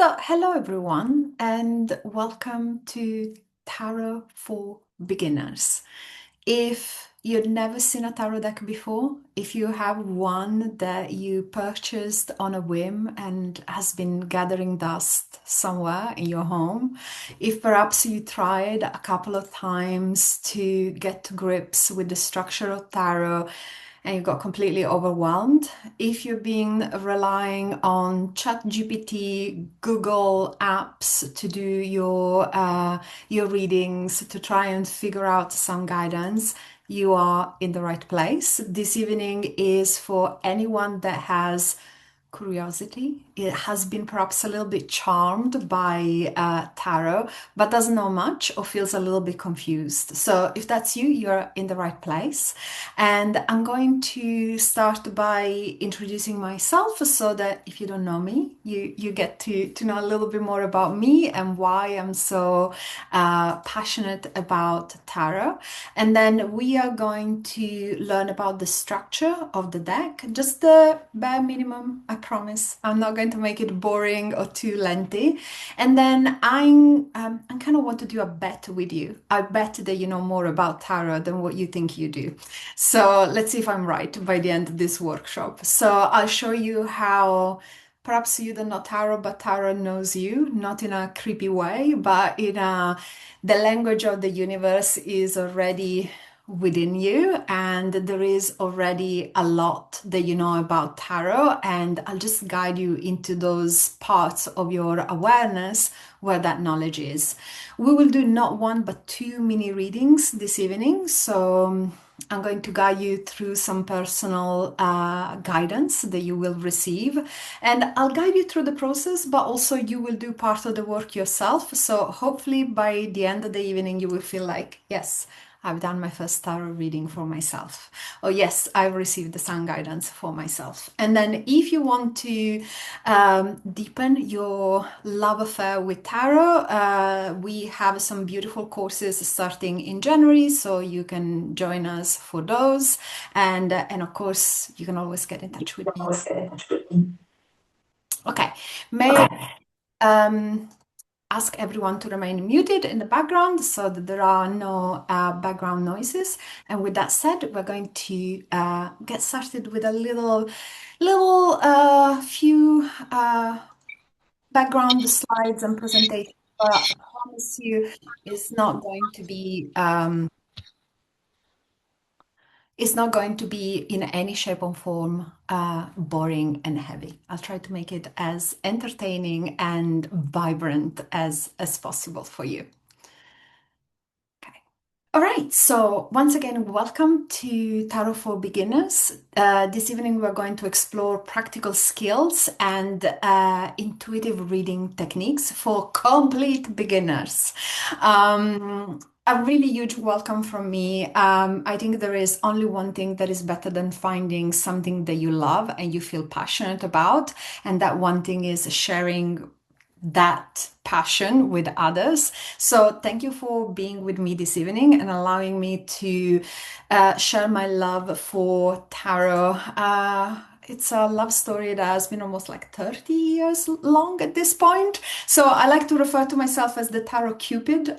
So, hello everyone, and welcome to Tarot for Beginners. If you'd never seen a tarot deck before, if you have one that you purchased on a whim and has been gathering dust somewhere in your home, if perhaps you tried a couple of times to get to grips with the structure of tarot and you got completely overwhelmed, if you've been relying on ChatGPT, Google apps to do your readings, to try and figure out some guidance, you are in the right place. This evening is for anyone that has curiosity. It has been perhaps a little bit charmed by tarot, but doesn't know much or feels a little bit confused. So if that's you, you're in the right place. And I'm going to start by introducing myself so that if you don't know me, you get to know a little bit more about me and why I'm so passionate about tarot. And then we are going to learn about the structure of the deck, just the bare minimum, I promise. I'm not going to make it boring or too lengthy. And then I kind of want to do a bet with you. I bet that you know more about tarot than what you think you do. So let's see if I'm right by the end of this workshop. So I'll show you how perhaps you don't know tarot, but tarot knows you, not in a creepy way, but in a the language of the universe is already within you, and there is already a lot that you know about tarot, and I'll just guide you into those parts of your awareness where that knowledge is. We will do not one but two mini readings this evening, so I'm going to guide you through some personal guidance that you will receive, and I'll guide you through the process, but also you will do part of the work yourself. So hopefully by the end of the evening, you will feel like, yes, I've done my first tarot reading for myself. Oh, yes, I've received the sun guidance for myself. And then, if you want to deepen your love affair with tarot, we have some beautiful courses starting in January, so you can join us for those. And of course, you can always get in touch with me. Okay, may I ask everyone to remain muted in the background so that there are no background noises. And with that said, we're going to get started with a few background slides and presentation. But I promise you, it's not going to be it's not going to be in any shape or form boring and heavy. I'll try to make it as entertaining and vibrant as possible for you. Okay. All right, so once again, welcome to Tarot for Beginners. This evening, we're going to explore practical skills and intuitive reading techniques for complete beginners. A really huge welcome from me. I think there is only one thing that is better than finding something that you love and you feel passionate about, and that one thing is sharing that passion with others. So thank you for being with me this evening and allowing me to share my love for tarot. It's a love story that has been almost like 30 years long at this point. So I like to refer to myself as the Tarot Cupid,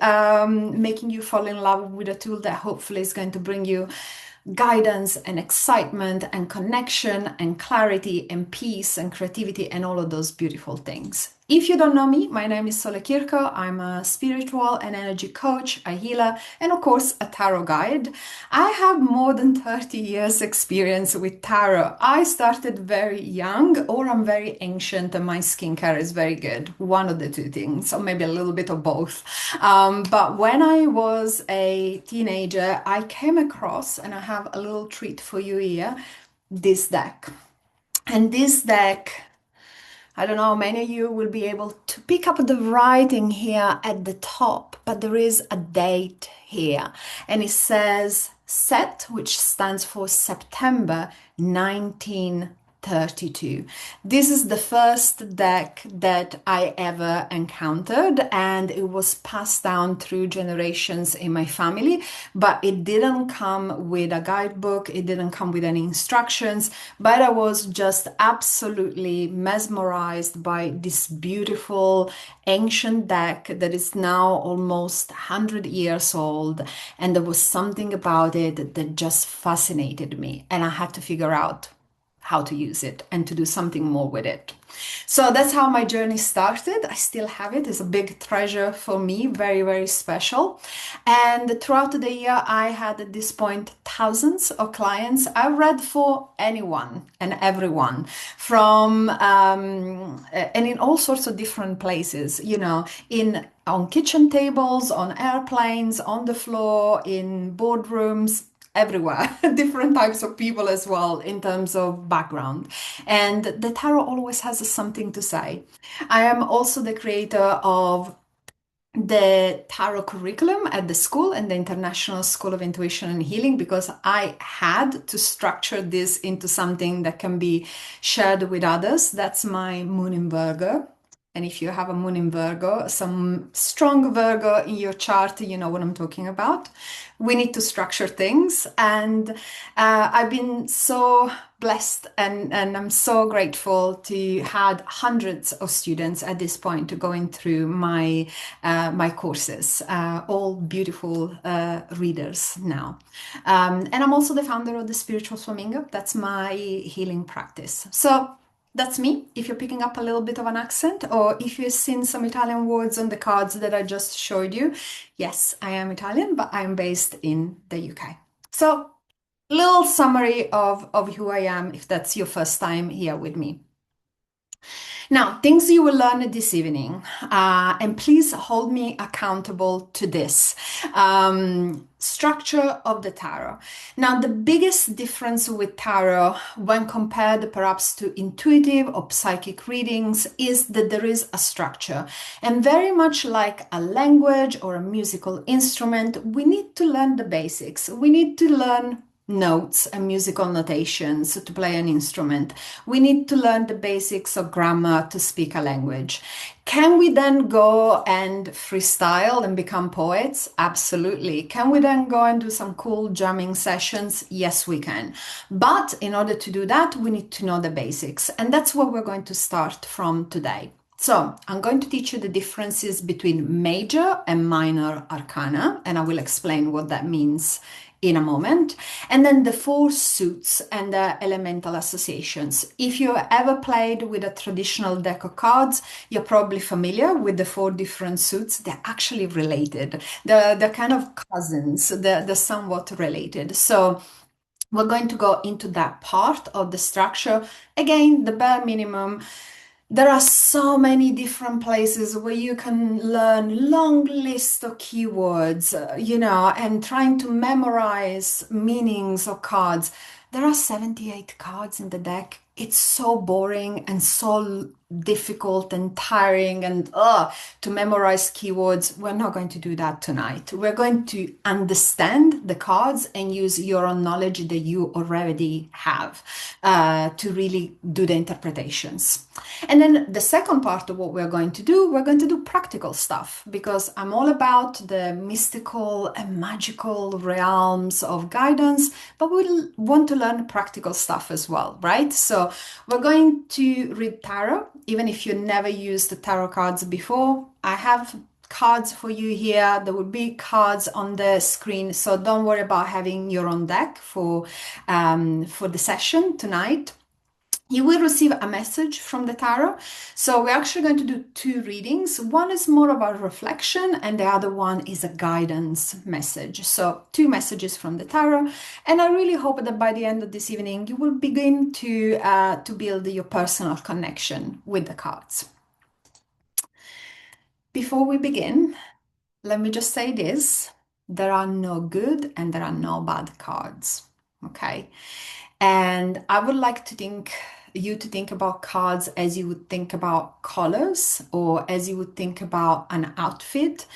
making you fall in love with a tool that hopefully is going to bring you guidance and excitement and connection and clarity and peace and creativity and all of those beautiful things. If you don't know me, my name is Chirco. I'm a spiritual and energy coach, a healer, and of course, a tarot guide. I have more than 30 years experience with tarot. I started very young, or I'm very ancient and my skincare is very good. One of the two things, or maybe a little bit of both. But when I was a teenager, I came across, and I have a little treat for you here, this deck. And this deck, I don't know, many of you will be able to pick up the writing here at the top, but there is a date here, and it says SET, which stands for September 19 32. This is the first deck that I ever encountered, and it was passed down through generations in my family, but it didn't come with a guidebook, it didn't come with any instructions, but I was just absolutely mesmerized by this beautiful ancient deck that is now almost 100 years old, and there was something about it that just fascinated me, and I had to figure out how to use it and to do something more with it. So that's how my journey started. I still have it. It's a big treasure for me, very, very special. And throughout the year, I had at this point thousands of clients. I read for anyone and everyone from and in all sorts of different places, in on kitchen tables, on airplanes, on the floor, in boardrooms, everywhere, different types of people as well in terms of background. And the tarot always has something to say. I am also the creator of the tarot curriculum at the school and the International School of Intuition and Healing, because I had to structure this into something that can be shared with others. That's my moon in Virgo. And if you have a moon in Virgo, some strong Virgo in your chart, you know what I'm talking about. We need to structure things. And I've been so blessed and I'm so grateful to had hundreds of students at this point going through my courses, all beautiful readers now. And I'm also the founder of the Spiritual Flamingo. That's my healing practice. So that's me. If you're picking up a little bit of an accent, or if you've seen some Italian words on the cards that I just showed you, yes, I am Italian, but I'm based in the UK. So, little summary of who I am if that's your first time here with me. Now, things you will learn this evening, and please hold me accountable to this. Structure of the tarot. Now, the biggest difference with tarot when compared perhaps to intuitive or psychic readings is that there is a structure. And very much like a language or a musical instrument, we need to learn the basics. We need to learn notes and musical notations to play an instrument. We need to learn the basics of grammar to speak a language. Can we then go and freestyle and become poets? Absolutely. Can we then go and do some cool jamming sessions? Yes, we can. But in order to do that, we need to know the basics. And that's what we're going to start from today. So I'm going to teach you the differences between major and minor arcana, and I will explain what that means in a moment. And then the four suits and the elemental associations. If you ever played with a traditional deck of cards, you're probably familiar with the four different suits. They're actually related. They're kind of cousins. They're somewhat related. So we're going to go into that part of the structure. Again, the bare minimum. There are so many different places where you can learn long list of keywords, and trying to memorize meanings of cards. There are 78 cards in the deck. It's so boring and so difficult and tiring and to memorize keywords. We're not going to do that tonight. We're going to understand the cards and use your own knowledge that you already have to really do the interpretations. And then the second part of what we're going to do practical stuff, because I'm all about the mystical and magical realms of guidance, but we want to learn practical stuff as well, right? So we're going to read tarot, even if you never used the tarot cards before. I have cards for you here. There will be cards on the screen, so don't worry about having your own deck for the session tonight. You will receive a message from the tarot. So we're actually going to do two readings. One is more of a reflection and the other one is a guidance message. So two messages from the tarot. And I really hope that by the end of this evening, you will begin to build your personal connection with the cards. Before we begin, let me just say this. There are no good and there are no bad cards. Okay. And I would like to think you to think about cards as you would think about colors or as you would think about an outfit.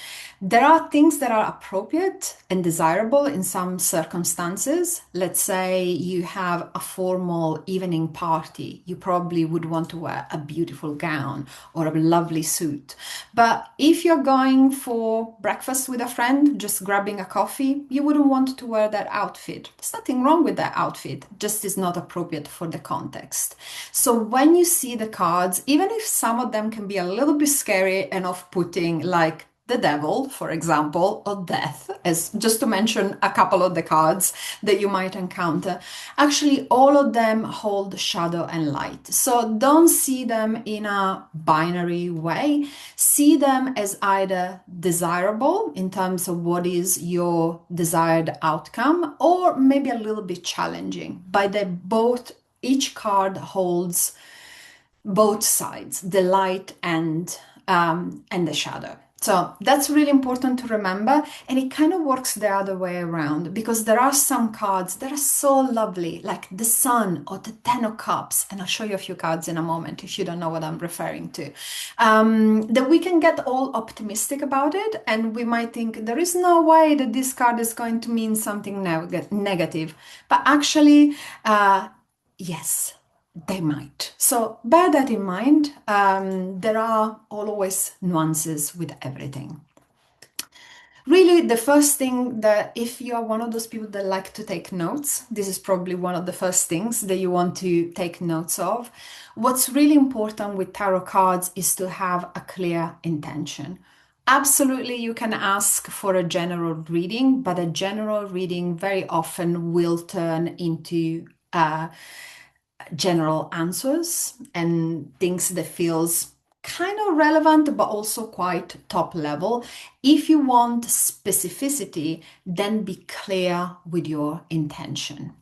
There are things that are appropriate and desirable in some circumstances. Let's say you have a formal evening party. You probably would want to wear a beautiful gown or a lovely suit. But if you're going for breakfast with a friend, just grabbing a coffee, you wouldn't want to wear that outfit. There's nothing wrong with that outfit, just is not appropriate for the context. So when you see the cards, even if some of them can be a little bit scary and off-putting, like the devil, for example, or death, as just to mention a couple of the cards that you might encounter. Actually, all of them hold shadow and light. So don't see them in a binary way. See them as either desirable in terms of what is your desired outcome, or maybe a little bit challenging. By the both, each card holds both sides, the light and the shadow. So that's really important to remember, and it kind of works the other way around, because there are some cards that are so lovely, like the Sun or the Ten of Cups, and I'll show you a few cards in a moment if you don't know what I'm referring to, that we can get all optimistic about it, and we might think there is no way that this card is going to mean something negative, but actually, yes, they might. So bear that in mind. There are always nuances with everything. Really, the first thing that if you are one of those people that like to take notes, this is probably one of the first things that you want to take notes of. What's really important with tarot cards is to have a clear intention. Absolutely, you can ask for a general reading, but a general reading very often will turn into general answers and things that feels kind of relevant but also quite top level. If you want specificity, then be clear with your intention.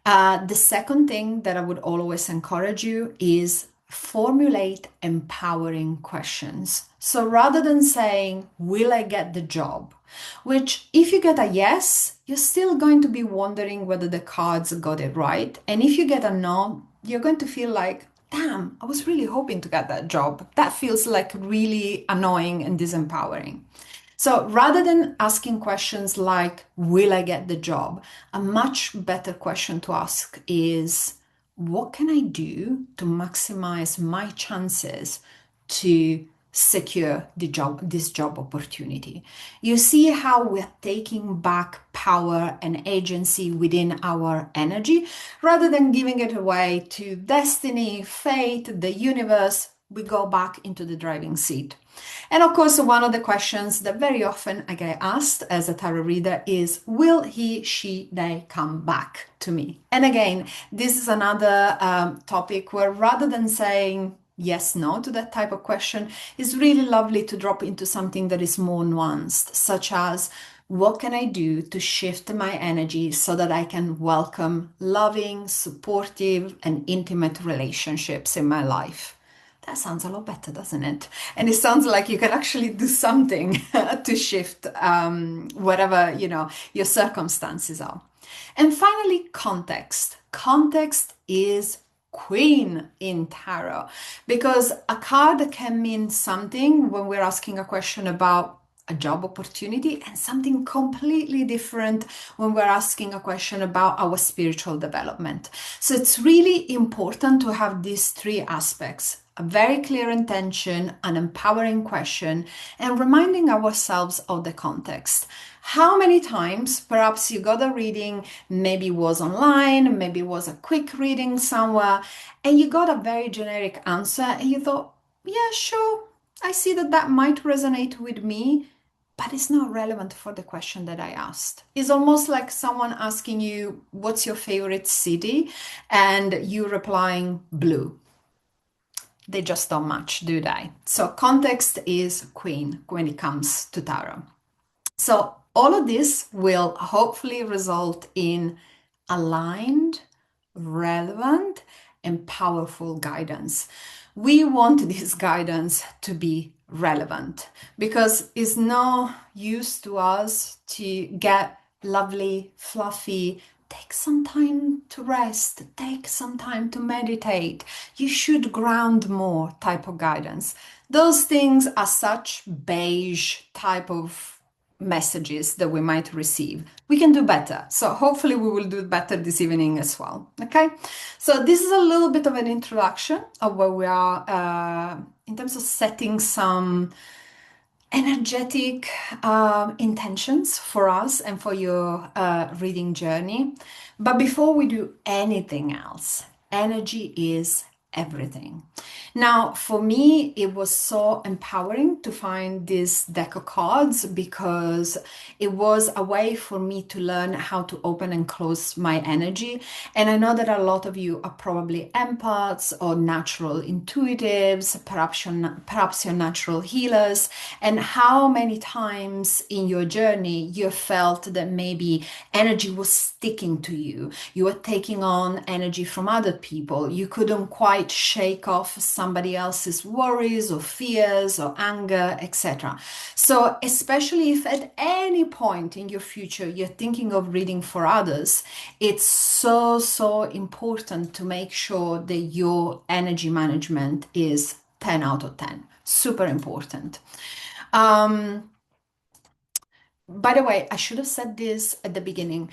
The second thing that I would always encourage you is formulate empowering questions. So rather than saying, will I get the job? Which, if you get a yes, you're still going to be wondering whether the cards got it right. And if you get a no, you're going to feel like, damn, I was really hoping to get that job. That feels like really annoying and disempowering. So rather than asking questions like, will I get the job? A much better question to ask is, what can I do to maximize my chances to secure this job opportunity? You see how we're taking back power and agency within our energy rather than giving it away to destiny, fate, the universe. We go back into the driving seat. And of course, one of the questions that very often I get asked as a tarot reader is, will he, she, they come back to me? And again, this is another topic where rather than saying yes, no to that type of question, it's really lovely to drop into something that is more nuanced, such as, what can I do to shift my energy so that I can welcome loving, supportive, and intimate relationships in my life? That sounds a lot better, doesn't it? And it sounds like you can actually do something to shift whatever, your circumstances are. And finally, context. Context is queen in tarot, because a card can mean something when we're asking a question about a job opportunity, and something completely different when we're asking a question about our spiritual development. So it's really important to have these three aspects: a very clear intention, an empowering question, and reminding ourselves of the context. How many times perhaps you got a reading, maybe it was online, maybe it was a quick reading somewhere, and you got a very generic answer and you thought, yeah, sure, I see that might resonate with me, but it's not relevant for the question that I asked. It's almost like someone asking you, what's your favorite city? And you replying, blue. They just don't match, do they? So context is queen when it comes to tarot. So all of this will hopefully result in aligned, relevant, and powerful guidance. We want this guidance to be relevant, because it's no use to us to get lovely, fluffy, take some time to rest, take some time to meditate. You should ground more type of guidance. Those things are such beige type of messages that we might receive. We can do better. So hopefully we will do better this evening as well. Okay. So this is a little bit of an introduction of where we are in terms of setting some energetic intentions for us and for your reading journey. But before we do anything else, energy is everything. Now, for me, it was so empowering to find this deck of cards because it was a way for me to learn how to open and close my energy. And I know that a lot of you are probably empaths or natural intuitives, perhaps you're natural healers. And how many times in your journey you felt that maybe energy was sticking to you? You were taking on energy from other people. You couldn't quite shake off somebody else's worries or fears or anger, etc. So, especially if at any point in your future you're thinking of reading for others, it's so important to make sure that your energy management is 10 out of 10. Super important. Um, by the way, I should have said this at the beginning.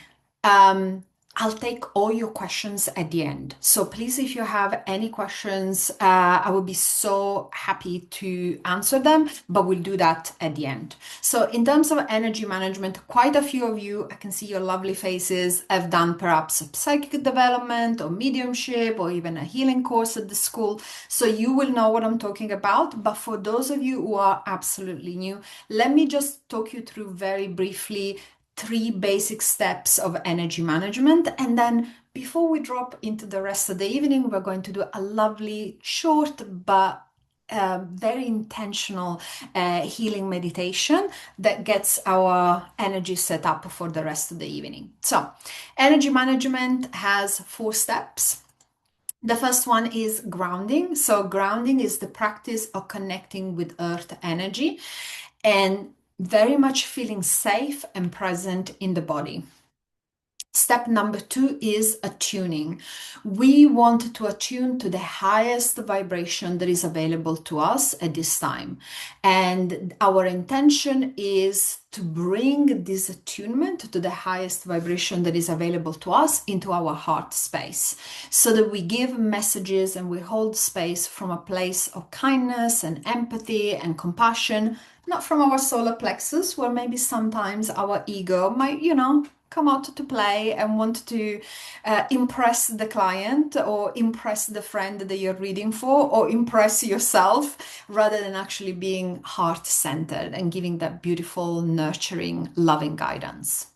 I'll take all your questions at the end. So please, if you have any questions, I will be so happy to answer them, but we'll do that at the end. So in terms of energy management, quite a few of you, I can see your lovely faces, have done perhaps a psychic development or mediumship or even a healing course at the school. So you will know what I'm talking about. But for those of you who are absolutely new, let me just talk you through very briefly 3 basic steps of energy management. And then before we drop into the rest of the evening, we're going to do a lovely, short, but very intentional healing meditation that gets our energy set up for the rest of the evening. So, energy management has 4 steps. The first one is grounding. So, grounding is the practice of connecting with earth energy and very much feeling safe and present in the body. Step number 2 is attuning. We want to attune to the highest vibration that is available to us at this time. And our intention is to bring this attunement to the highest vibration that is available to us into our heart space, so that we give messages and we hold space from a place of kindness and empathy and compassion, not from our solar plexus, where maybe sometimes our ego might, come out to play and want to impress the client or impress the friend that you're reading for or impress yourself, rather than actually being heart-centered and giving that beautiful, nurturing, loving guidance.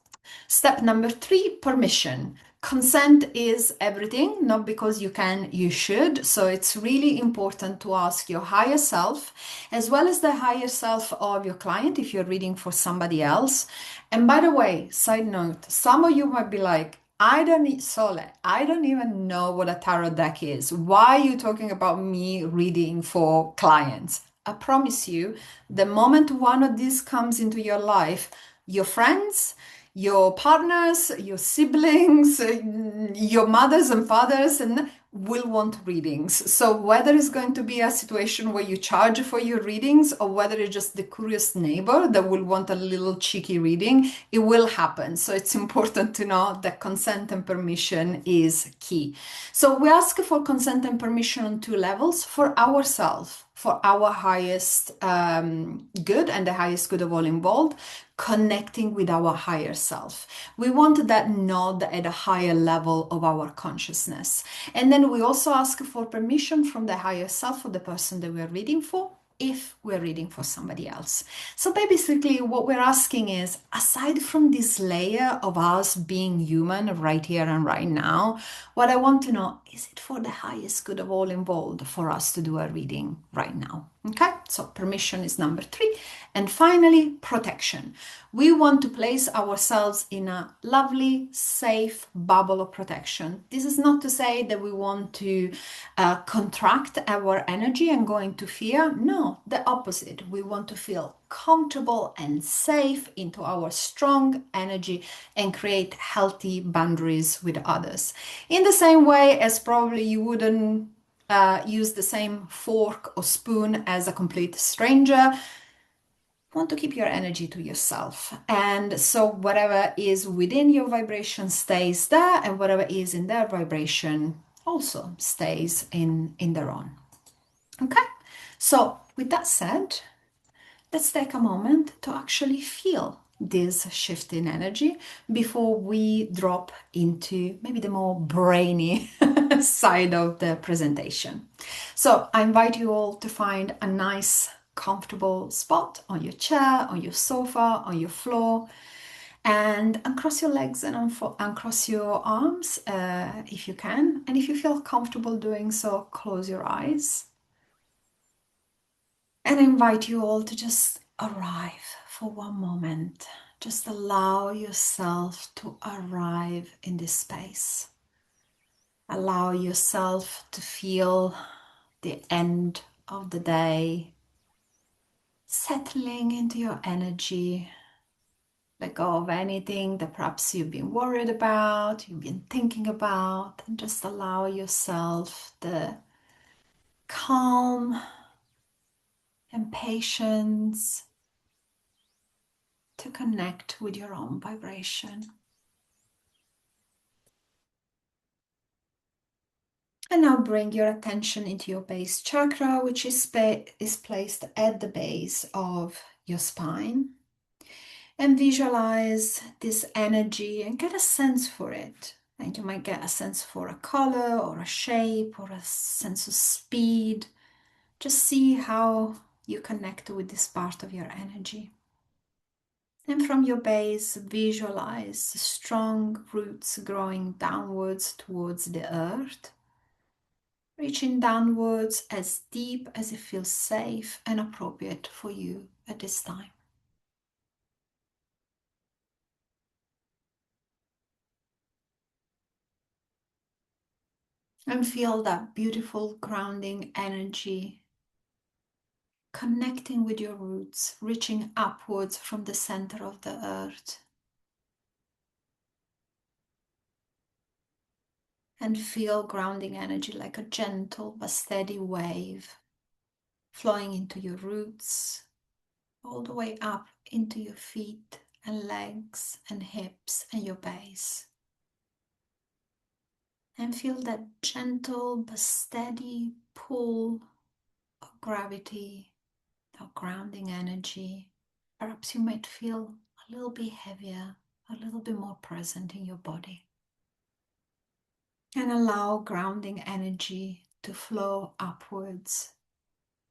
Step number 3, permission. Consent is everything, not because you can, you should. So it's really important to ask your higher self, as well as the higher self of your client if you're reading for somebody else. And by the way, side note, some of you might be like, I don't even know what a tarot deck is. Why are you talking about me reading for clients? I promise you, the moment one of these comes into your life, your friends, your partners, your siblings, your mothers and fathers, and will want readings. So whether it's going to be a situation where you charge for your readings or whether it's just the curious neighbor that will want a little cheeky reading, it will happen. So it's important to know that consent and permission is key. So we ask for consent and permission on 2 levels: for ourselves, for our highest good and the highest good of all involved, connecting with our higher self. We want that nod at a higher level of our consciousness. And then we also ask for permission from the higher self for the person that we're reading for, if we're reading for somebody else. So basically what we're asking is, aside from this layer of us being human right here and right now, what I want to know, is it for the highest good of all involved for us to do a reading right now? Okay, so permission is number 3. And finally, protection. We want to place ourselves in a lovely, safe bubble of protection. This is not to say that we want to contract our energy and go into fear. No, the opposite. We want to feel comfortable and safe into our strong energy and create healthy boundaries with others. In the same way as probably you wouldn't use the same fork or spoon as a complete stranger. Want to keep your energy to yourself. And so whatever is within your vibration stays there, and whatever is in their vibration also stays in their own. Okay? So with that said, let's take a moment to actually feel this shift in energy before we drop into maybe the more brainy side of the presentation. So I invite you all to find a nice, comfortable spot on your chair, on your sofa, on your floor, and uncross your legs and uncross your arms if you can. And if you feel comfortable doing so, close your eyes. And I invite you all to just arrive for one moment. Just allow yourself to arrive in this space. Allow yourself to feel the end of the day settling into your energy. Let go of anything that perhaps you've been worried about, you've been thinking about, and just allow yourself the calm and patience to connect with your own vibration. And now bring your attention into your base chakra, which is placed at the base of your spine. And visualize this energy and get a sense for it. And you might get a sense for a color or a shape or a sense of speed. Just see how you connect with this part of your energy. And from your base, visualize strong roots growing downwards towards the earth, reaching downwards as deep as it feels safe and appropriate for you at this time. And feel that beautiful grounding energy connecting with your roots, reaching upwards from the center of the earth. And feel grounding energy like a gentle but steady wave flowing into your roots, all the way up into your feet and legs and hips and your base. And feel that gentle but steady pull of gravity, of grounding energy. Perhaps you might feel a little bit heavier, a little bit more present in your body. And allow grounding energy to flow upwards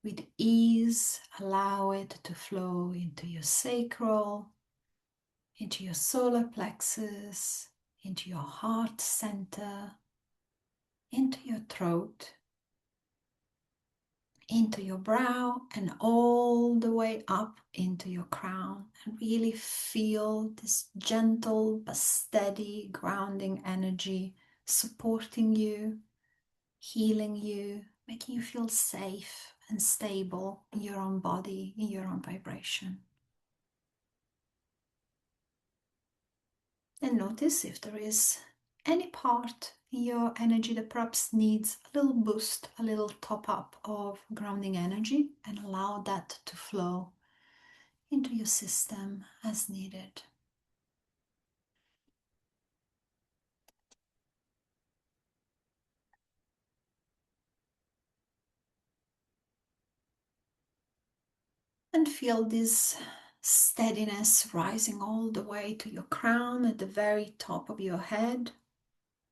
with ease. Allow it to flow into your sacral, into your solar plexus, into your heart center, into your throat, into your brow, and all the way up into your crown. And really feel this gentle but steady grounding energy supporting you, healing you, making you feel safe and stable in your own body, in your own vibration. And notice if there is any part in your energy that perhaps needs a little boost, a little top up of grounding energy, and allow that to flow into your system as needed. And feel this steadiness rising all the way to your crown at the very top of your head.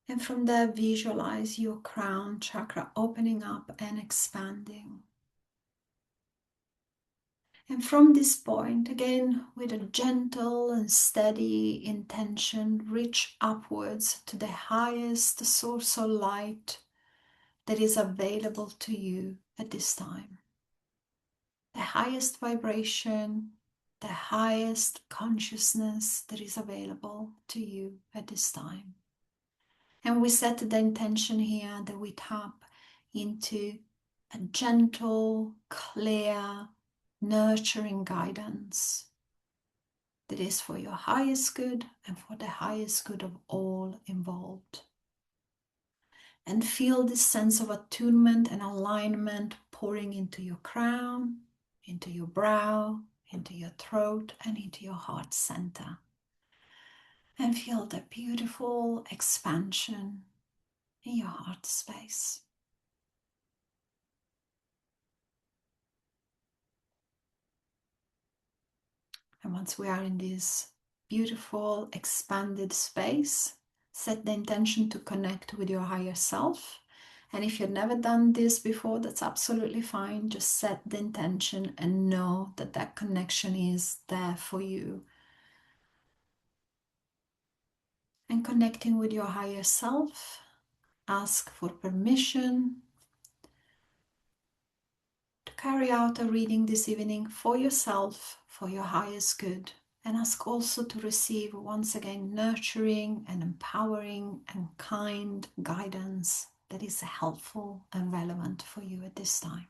And from there, visualize your crown chakra opening up and expanding. And from this point, again, with a gentle and steady intention, reach upwards to the highest source of light that is available to you at this time. The highest vibration, the highest consciousness that is available to you at this time. And we set the intention here that we tap into a gentle, clear, nurturing guidance that is for your highest good and for the highest good of all involved. And feel this sense of attunement and alignment pouring into your crown, into your brow, into your throat, and into your heart center. And feel the beautiful expansion in your heart space. And once we are in this beautiful, expanded space, set the intention to connect with your higher self. And if you've never done this before, that's absolutely fine. Just set the intention and know that that connection is there for you. And connecting with your higher self, ask for permission to carry out a reading this evening for yourself, for your highest good. And ask also to receive once again nurturing and empowering and kind guidance that is helpful and relevant for you at this time.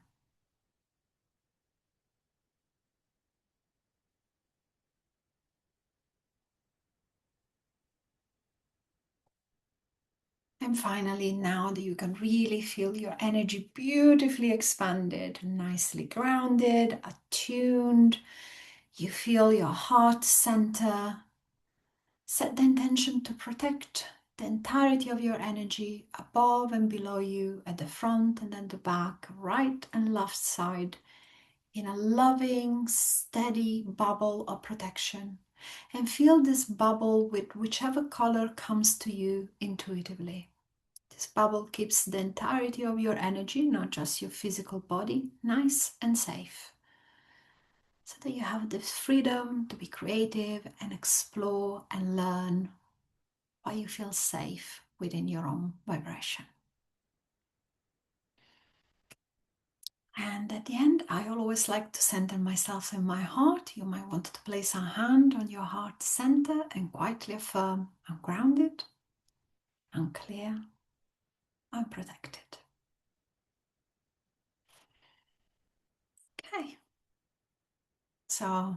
And finally, now that you can really feel your energy beautifully expanded, nicely grounded, attuned, you feel your heart center. Set the intention to protect the entirety of your energy above and below you, at the front and at the back, right and left side, in a loving, steady bubble of protection. And feel this bubble with whichever color comes to you intuitively. This bubble keeps the entirety of your energy, not just your physical body, nice and safe, so that you have the freedom to be creative and explore and learn why you feel safe within your own vibration. And at the end, I always like to center myself in my heart. You might want to place a hand on your heart center and quietly affirm, I'm grounded, I'm clear, I'm protected. Okay. So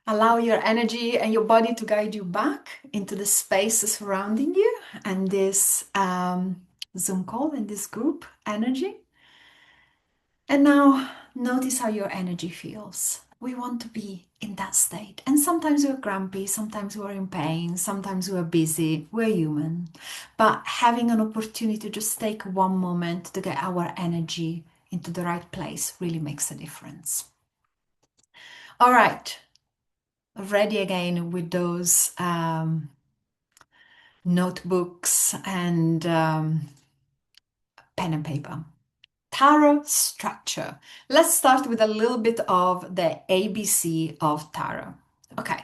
allow your energy and your body to guide you back into the space surrounding you and this Zoom call and this group energy. And now notice how your energy feels. We want to be in that state. And sometimes we're grumpy, sometimes we're in pain, sometimes we're busy, we're human. But having an opportunity to just take one moment to get our energy into the right place really makes a difference. All right, ready again with those notebooks and pen and paper. Tarot structure. Let's start with a little bit of the ABC of tarot. Okay,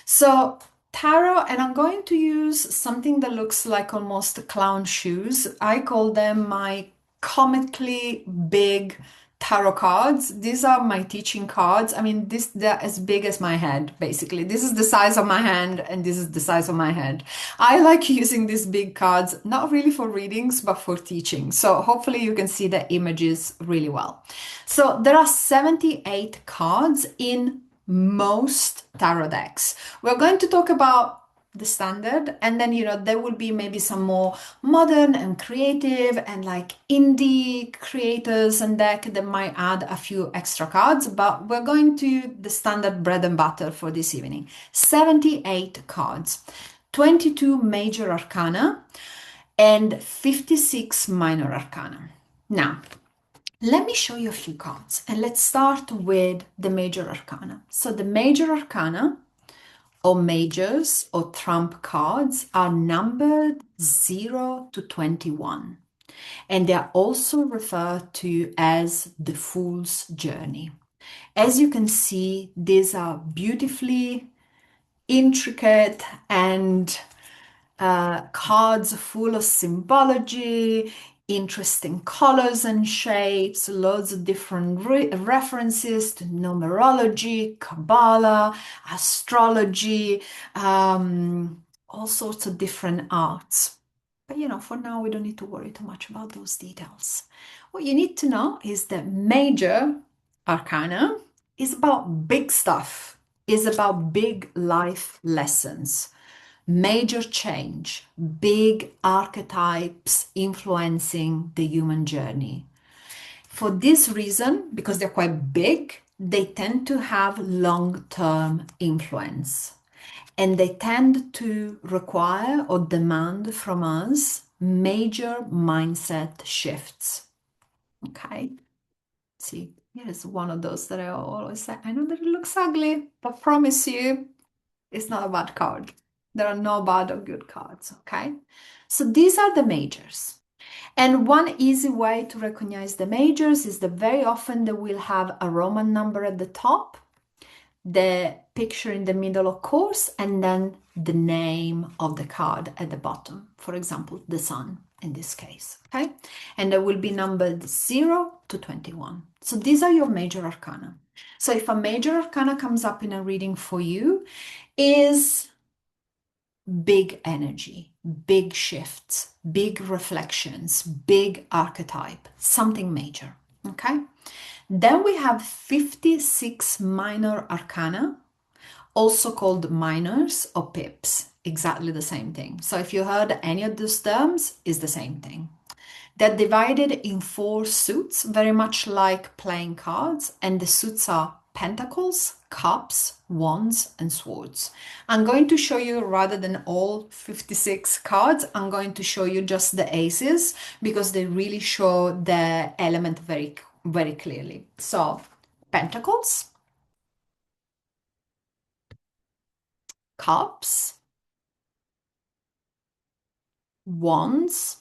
so tarot, and I'm going to use something that looks like almost clown shoes. I call them my comically big tarot cards. These are my teaching cards. I mean, they're as big as my head, basically. This is the size of my hand, and this is the size of my head. I like using these big cards, not really for readings, but for teaching. So hopefully you can see the images really well. So there are 78 cards in most tarot decks. We're going to talk about the standard, and then there will be maybe some more modern and creative and like indie creators and deck that might add a few extra cards, but we're going to the standard bread and butter for this evening. 78 cards, 22 major arcana and 56 minor arcana. Now let me show you a few cards, and let's start with the major arcana. So the major arcana, or majors or trump cards, are numbered 0 to 21. And they are also referred to as the Fool's Journey. As you can see, these are beautifully intricate and cards full of symbology. interesting colors and shapes, loads of different references to numerology, Kabbalah, astrology, all sorts of different arts. But for now, we don't need to worry too much about those details. What you need to know is that major arcana is about big stuff, is about big life lessons, major change, big archetypes influencing the human journey. For this reason, because they're quite big, they tend to have long-term influence. And they tend to require or demand from us major mindset shifts. Okay. See, here's one of those that I always say. I know that it looks ugly, but promise you, it's not a bad card. There are no bad or good cards. Okay. So these are the majors. And one easy way to recognize the majors is that very often they will have a Roman number at the top, the picture in the middle, of course, and then the name of the card at the bottom. For example, the sun in this case, okay? And they will be numbered 0 to 21. So these are your major arcana. So if a major arcana comes up in a reading for you, is big energy, big shifts, big reflections, big archetype, something major, okay? Then we have 56 minor arcana, also called minors or pips, exactly the same thing. So if you heard any of those terms, it's the same thing. They're divided in 4 suits, very much like playing cards, and the suits are pentacles, cups, wands, and swords. I'm going to show you, rather than all 56 cards, I'm going to show you just the aces because they really show the element very, very clearly. So, pentacles, cups, wands,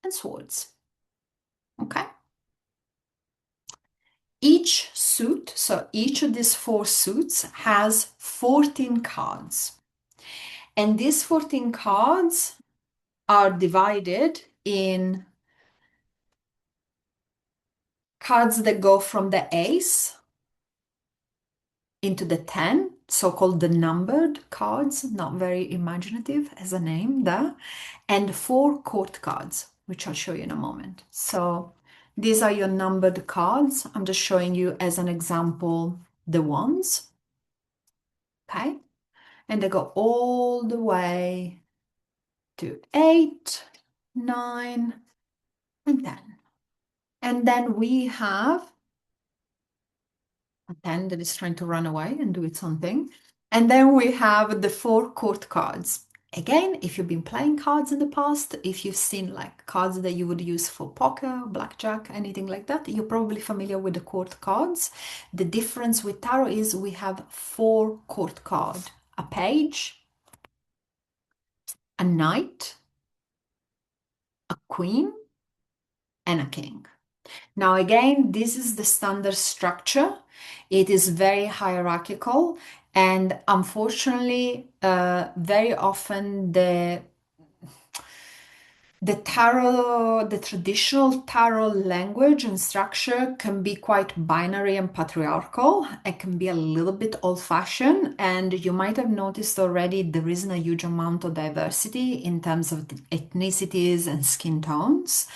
and swords. Okay? Each suit, so each of these 4 suits has 14 cards. And these 14 cards are divided in cards that go from the ace into the 10, so-called the numbered cards, not very imaginative as a name there, and 4 court cards, which I'll show you in a moment. So these are your numbered cards. I'm just showing you as an example the ones, okay? And they go all the way to 8, 9, and 10. And then we have a 10 that is trying to run away and do its own thing. And then we have the 4 court cards. Again, if you've been playing cards in the past, if you've seen like cards that you would use for poker, blackjack, anything like that, you're probably familiar with the court cards. The difference with tarot is we have 4 court cards: a page, a knight, a queen, and a king. Now, again, this is the standard structure. It is very hierarchical, and unfortunately, very often the tarot, the traditional tarot language and structure can be quite binary and patriarchal. It can be a little bit old-fashioned, and you might have noticed already there isn't a huge amount of diversity in terms of ethnicities and skin tones.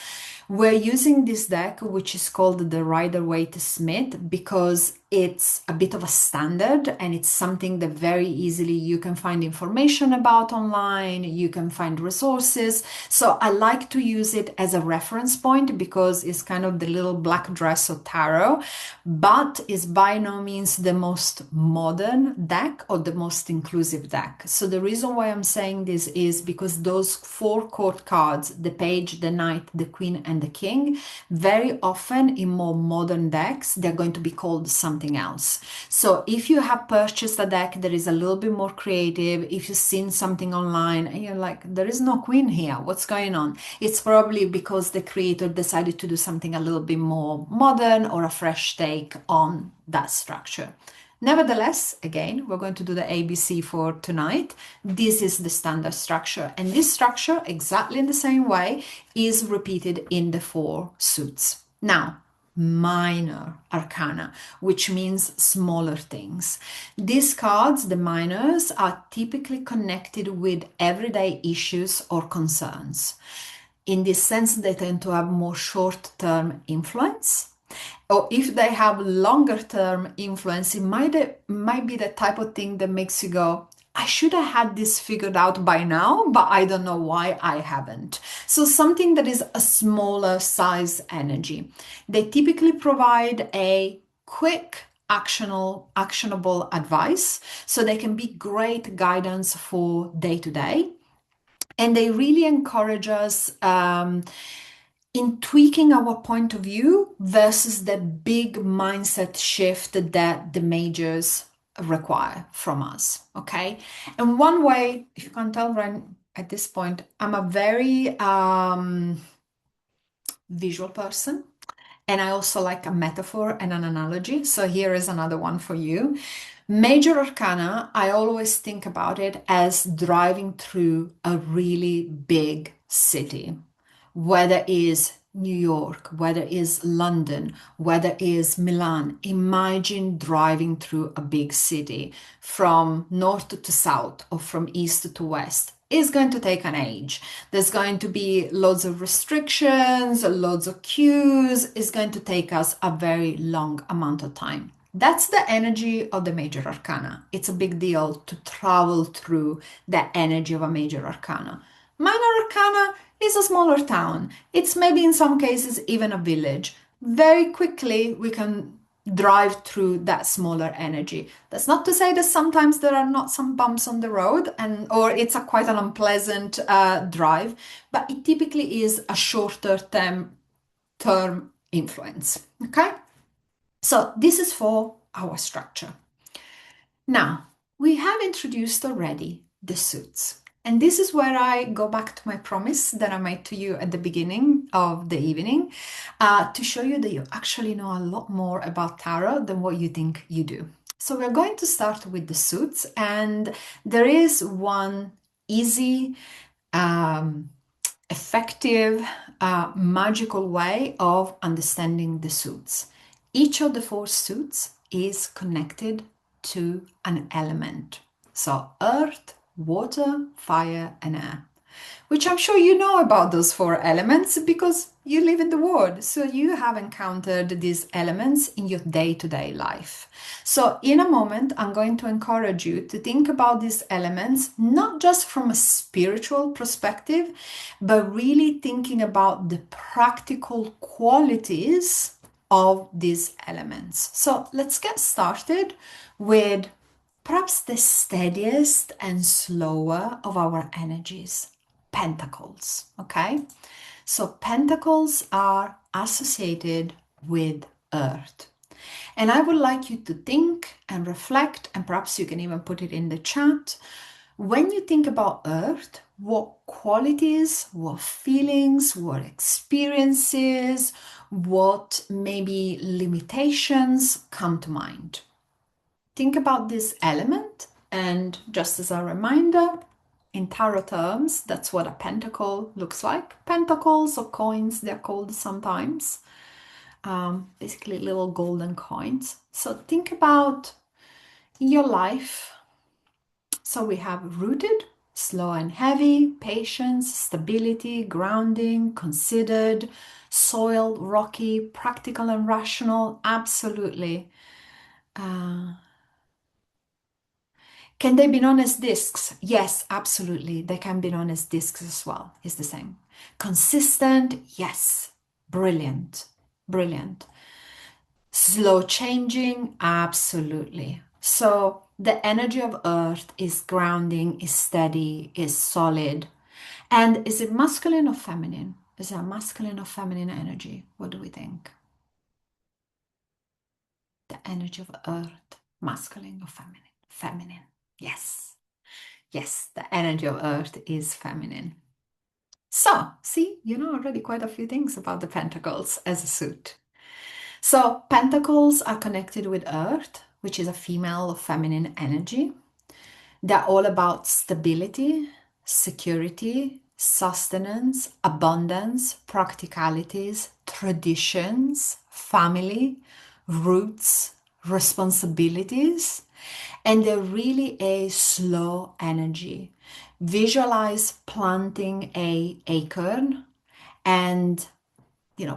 We're using this deck, which is called the Rider-Waite-Smith, because it's a bit of a standard and it's something that very easily you can find information about online, you can find resources. So I like to use it as a reference point because it's kind of the little black dress of tarot, but it's by no means the most modern deck or the most inclusive deck. So the reason why I'm saying this is because those 4 court cards, the page, the knight, the queen, and the king, very often in more modern decks, they're going to be called something else. So if you have purchased a deck that is a little bit more creative, if you've seen something online and you're like, there is no queen here, what's going on? It's probably because the creator decided to do something a little bit more modern or a fresh take on that structure. Nevertheless, again, we're going to do the ABC for tonight. This is the standard structure. And this structure, exactly in the same way, is repeated in the four suits. Now, minor arcana, which means smaller things. These cards, the minors, are typically connected with everyday issues or concerns. In this sense, they tend to have more short-term influence. Or if they have longer term influence, it might be the type of thing that makes you go, I should have had this figured out by now, but I don't know why I haven't. So something that is a smaller size energy. They typically provide a quick actionable advice, so they can be great guidance for day to day. And they really encourage us in tweaking our point of view versus the big mindset shift that the majors require from us. Okay. And one way, if you can't tell right at this point, I'm a very visual person. And I also like a metaphor and an analogy. So here is another one for you. Major arcana, I always think about it as driving through a really big city, whether it is New York, whether it is London, whether it is Milan. Imagine driving through a big city from north to south or from east to west. It's going to take an age. There's going to be loads of restrictions, loads of queues. It's going to take us a very long amount of time. That's the energy of the major arcana. It's a big deal to travel through the energy of a major arcana. Minor arcana is a smaller town. It's maybe in some cases even a village. Very quickly we can drive through that smaller energy. That's not to say that sometimes there are not some bumps on the road and or it's a quite an unpleasant drive, but it typically is a shorter term influence. Okay? So this is for our structure. Now, we have introduced already the suits. And this is where I go back to my promise that I made to you at the beginning of the evening to show you that you actually know a lot more about tarot than what you think you do. So we're going to start with the suits, and there is one easy, effective, magical way of understanding the suits. Each of the four suits is connected to an element. So earth, water, fire, and air, which I'm sure you know about those four elements because you live in the world. So you have encountered these elements in your day-to-day life. So in a moment, I'm going to encourage you to think about these elements, not just from a spiritual perspective, but really thinking about the practical qualities of these elements. So let's get started with perhaps the steadiest and slower of our energies, pentacles. Okay, so pentacles are associated with earth. And I would like you to think and reflect, and perhaps you can even put it in the chat. When you think about earth, what qualities, what feelings, what experiences, what maybe limitations come to mind? Think about this element, and just as a reminder, in tarot terms, that's what a pentacle looks like. Pentacles or coins, they're called sometimes. Basically little golden coins. So think about your life. So we have rooted, slow and heavy, patience, stability, grounding, considered, soiled, rocky, practical and rational, absolutely. Can they be known as discs? Yes, absolutely. They can be known as discs as well. It's the same. Consistent? Yes. Brilliant. Brilliant. Slow changing? Absolutely. So the energy of earth is grounding, is steady, is solid. And is it masculine or feminine? Is it a masculine or feminine energy? What do we think? The energy of earth, masculine or feminine? Feminine. Yes. Yes, the energy of earth is feminine. So, see, you know already quite a few things about the pentacles as a suit. So, pentacles are connected with earth, which is a female or feminine energy. They're all about stability, security, sustenance, abundance, practicalities, traditions, family, roots, responsibilities, and they're really a slow energy. Visualize planting a acorn and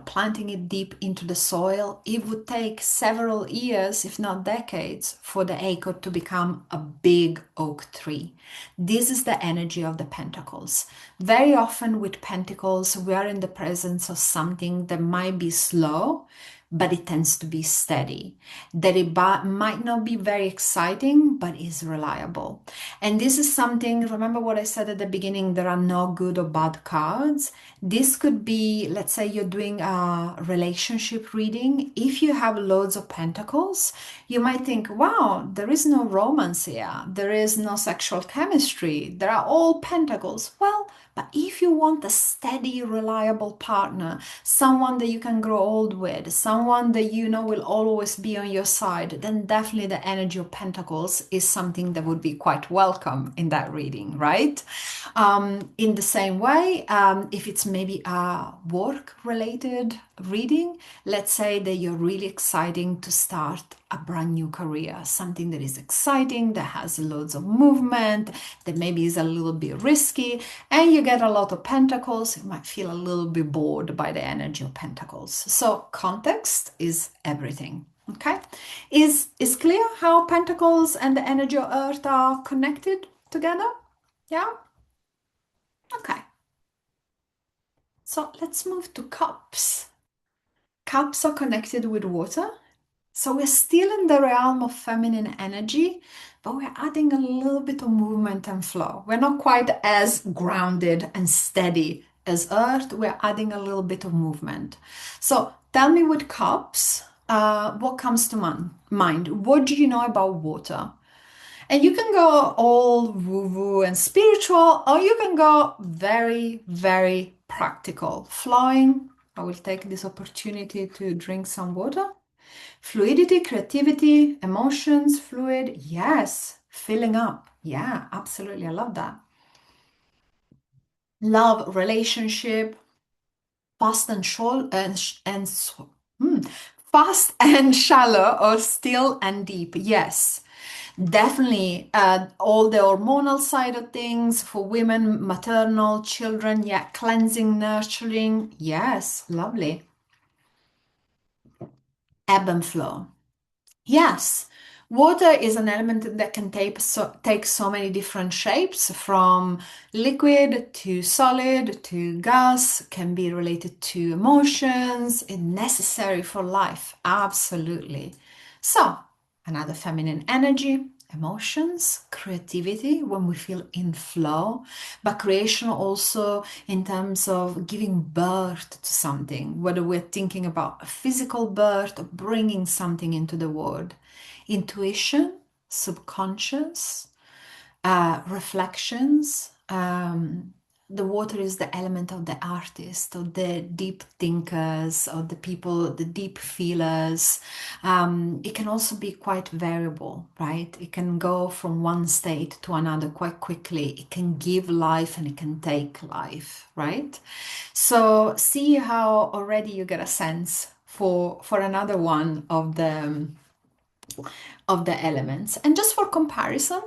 planting it deep into the soil. It would take several years, if not decades, for the acorn to become a big oak tree. This is the energy of the pentacles. Very often with pentacles, we are in the presence of something that might be slow, but it tends to be steady. That it might not be very exciting, but is reliable. And this is something, remember what I said at the beginning, there are no good or bad cards. This could be, let's say you're doing a relationship reading. If you have loads of pentacles, you might think, wow, there is no romance here. There is no sexual chemistry. There are all pentacles. Well, but if you want a steady, reliable partner, someone that you can grow old with, someone that you know will always be on your side, then definitely the energy of pentacles is something that would be quite welcome in that reading, right? In the same way, if it's maybe a work-related reading, let's say that you're really exciting to start a brand new career, something that is exciting, that has loads of movement, that maybe is a little bit risky, and you get a lot of pentacles, you might feel a little bit bored by the energy of pentacles. So context is everything. Okay, is clear how pentacles and the energy of earth are connected together? Yeah. Okay. So let's move to cups. Cups are connected with water. So we're still in the realm of feminine energy, but we're adding a little bit of movement and flow. We're not quite as grounded and steady as earth. We're adding a little bit of movement. So tell me with cups, what comes to mind? What do you know about water? And you can go all woo-woo and spiritual, or you can go very, very practical. Flowing, I will take this opportunity to drink some water. Fluidity, creativity, emotions, fluid. Yes. Filling up. Yeah, absolutely. I love that. Love, relationship, fast and short fast and shallow, or still and deep. Yes. Definitely, all the hormonal side of things for women, maternal, children, yeah, cleansing, nurturing, yes, lovely. Ebb and flow. Yes, water is an element that can take so many different shapes, from liquid to solid to gas, can be related to emotions, it's necessary for life, absolutely. So, another feminine energy, emotions, creativity when we feel in flow, but creation also in terms of giving birth to something, whether we're thinking about a physical birth or bringing something into the world. Intuition, subconscious, reflections. The water is the element of the artist, of the deep thinkers, of the people, the deep feelers. It can also be quite variable, right? It can go from one state to another quite quickly. It can give life and it can take life, right? So see how already you get a sense for another one of the elements. And just for comparison,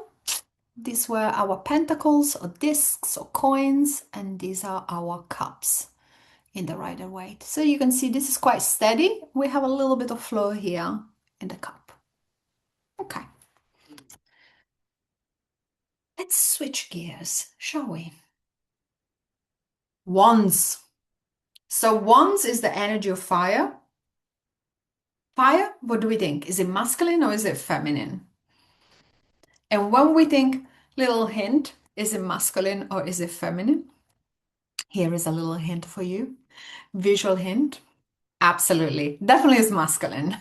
these were our pentacles or discs or coins, and these are our cups in the Rider Waite. So you can see this is quite steady. We have a little bit of flow here in the cup. Okay. Let's switch gears, shall we? Wands. So wands is the energy of fire. Fire, what do we think? Is it masculine or is it feminine? And when we think, little hint, is it masculine or is it feminine? Here is a little hint for you, visual hint. Absolutely. Definitely is masculine.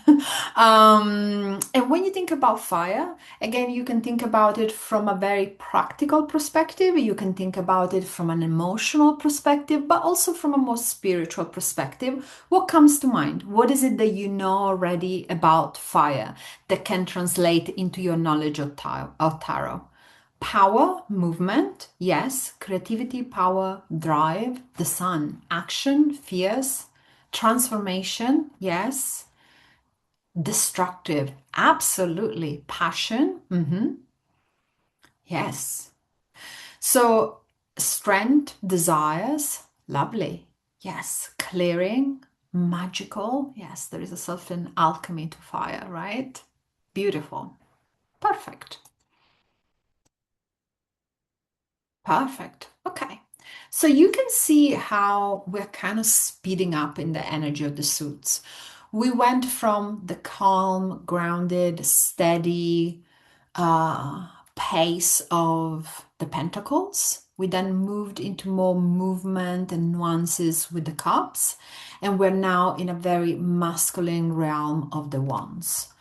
And when you think about fire, again, you can think about it from a very practical perspective. You can think about it from an emotional perspective, but also from a more spiritual perspective. What comes to mind? What is it that you know already about fire that can translate into your knowledge of tarot? Power, movement, yes. Creativity, power, drive, the sun, action, fierce, transformation, yes. Destructive, absolutely. Passion, yes. So, strength, desires, lovely, yes. Clearing, magical, yes. There is a certain alchemy to fire, right? Beautiful, perfect. Perfect. Okay. So you can see how we're kind of speeding up in the energy of the suits. We went from the calm, grounded, steady pace of the pentacles. We then moved into more movement and nuances with the cups. And we're now in a very masculine realm of the wands.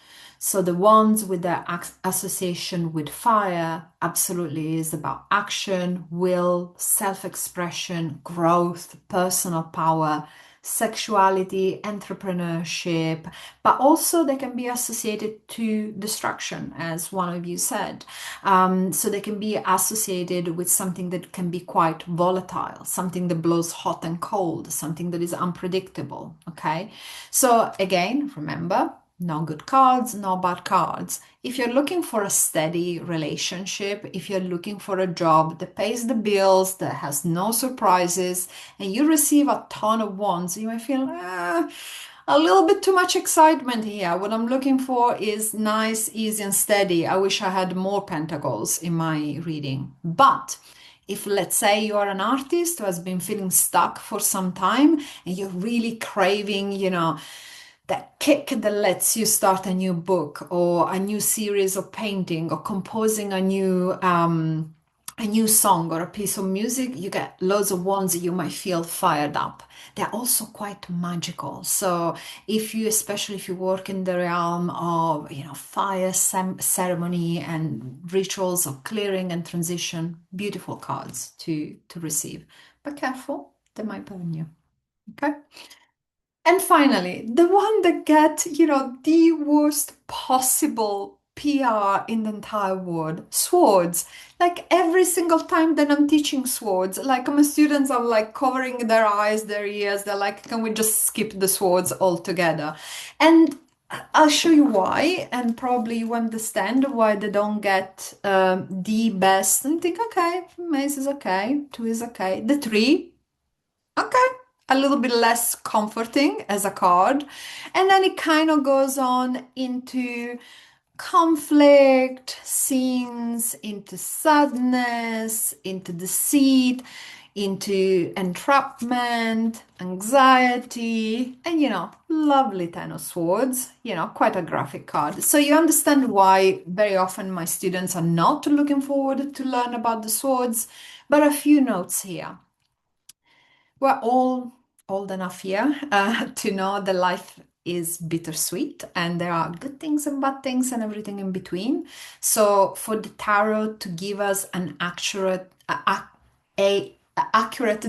So the ones with the association with fire absolutely is about action, will, self-expression, growth, personal power, sexuality, entrepreneurship, but also they can be associated to destruction, as one of you said. So they can be associated with something that can be quite volatile, something that blows hot and cold, something that is unpredictable. Okay. So again, remember, no good cards, no bad cards. If you're looking for a steady relationship, if you're looking for a job that pays the bills, that has no surprises, and you receive a ton of wands, you might feel a little bit too much excitement here. What I'm looking for is nice, easy, and steady. I wish I had more pentacles in my reading. But if, let's say, you are an artist who has been feeling stuck for some time and you're really craving, that kick that lets you start a new book or a new series of painting or composing a new song or a piece of music, you get loads of ones that you might feel fired up. They're also quite magical. So especially if you work in the realm of, fire ceremony and rituals of clearing and transition, beautiful cards to receive. But careful, they might burn you. Okay. And finally, the one that get, the worst possible PR in the entire world, swords. Like every single time that I'm teaching swords, like my students are like covering their eyes, their ears. They're like, can we just skip the swords altogether? And I'll show you why, and probably you understand why they don't get the best. And think, okay, mace is okay, two is okay, the three. Okay, a little bit less comforting as a card. And then it kind of goes on into conflict, scenes, into sadness, into deceit, into entrapment, anxiety, and lovely Ten of Swords, quite a graphic card. So you understand why very often my students are not looking forward to learn about the swords, but a few notes here. We're all old enough here to know that life is bittersweet and there are good things and bad things and everything in between. So for the tarot to give us an accurate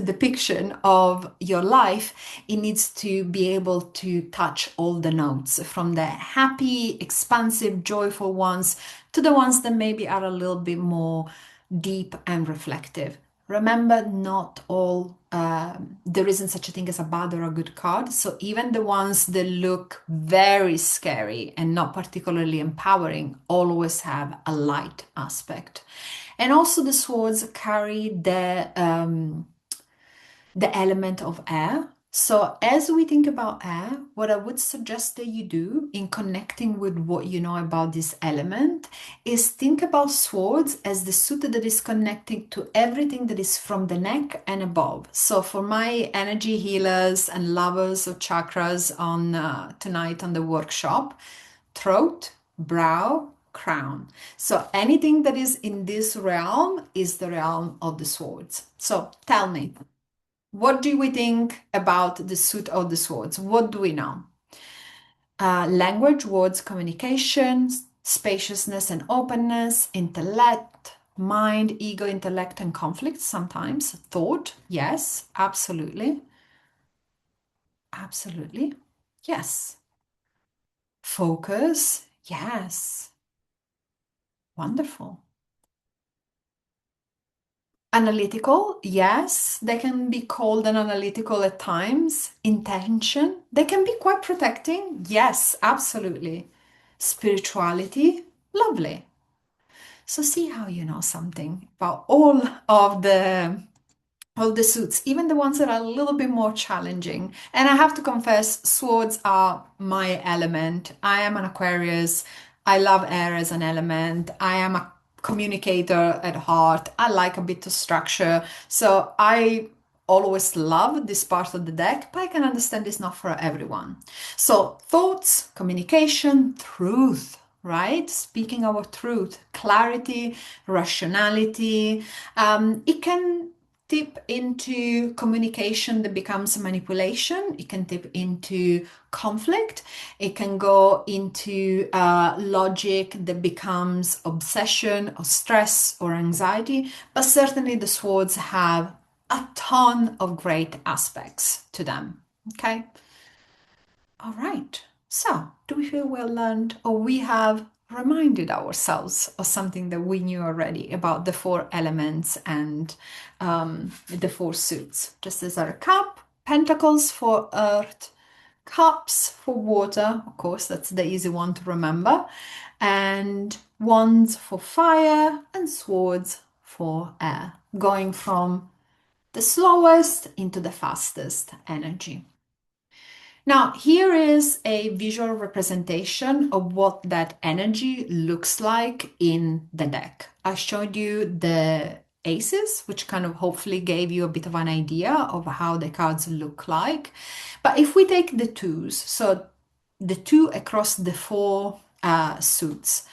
depiction of your life, it needs to be able to touch all the notes from the happy, expansive, joyful ones to the ones that maybe are a little bit more deep and reflective. Remember, not all, there isn't such a thing as a bad or a good card. So even the ones that look very scary and not particularly empowering always have a light aspect. And also the swords carry the element of air. So, as we think about air, what I would suggest that you do in connecting with what you know about this element is think about swords as the suit that is connecting to everything that is from the neck and above. So, for my energy healers and lovers of chakras on tonight on the workshop, throat, brow, crown. So, anything that is in this realm is the realm of the swords. So, tell me. What do we think about the suit of the swords? What do we know? Language, words, communication, spaciousness and openness, intellect, mind, ego, intellect, and conflict sometimes. Thought, yes, absolutely. Absolutely. Yes. Focus, yes. Wonderful. Analytical, yes, they can be cold and analytical at times. Intention, they can be quite protecting. Yes, absolutely. Spirituality, lovely. So see how you know something about all the suits, even the ones that are a little bit more challenging. And I have to confess, swords are my element. I am an Aquarius. I love air as an element. I am a communicator at heart. I like a bit of structure. So I always love this part of the deck, but I can understand it's not for everyone. So thoughts, communication, truth, right? Speaking our truth, clarity, rationality. It can tip into communication that becomes manipulation. It can tip into conflict. It can go into logic that becomes obsession or stress or anxiety. But certainly the swords have a ton of great aspects to them. Okay. All right. So, do we feel well learned, or we have reminded ourselves of something that we knew already about the four elements and the four suits? Just as a recap, pentacles for earth, cups for water, of course, that's the easy one to remember, and wands for fire, and swords for air, going from the slowest into the fastest energy. Now, here is a visual representation of what that energy looks like in the deck. I showed you the aces, which kind of hopefully gave you a bit of an idea of how the cards look like. But if we take the twos, so the two across the four suits,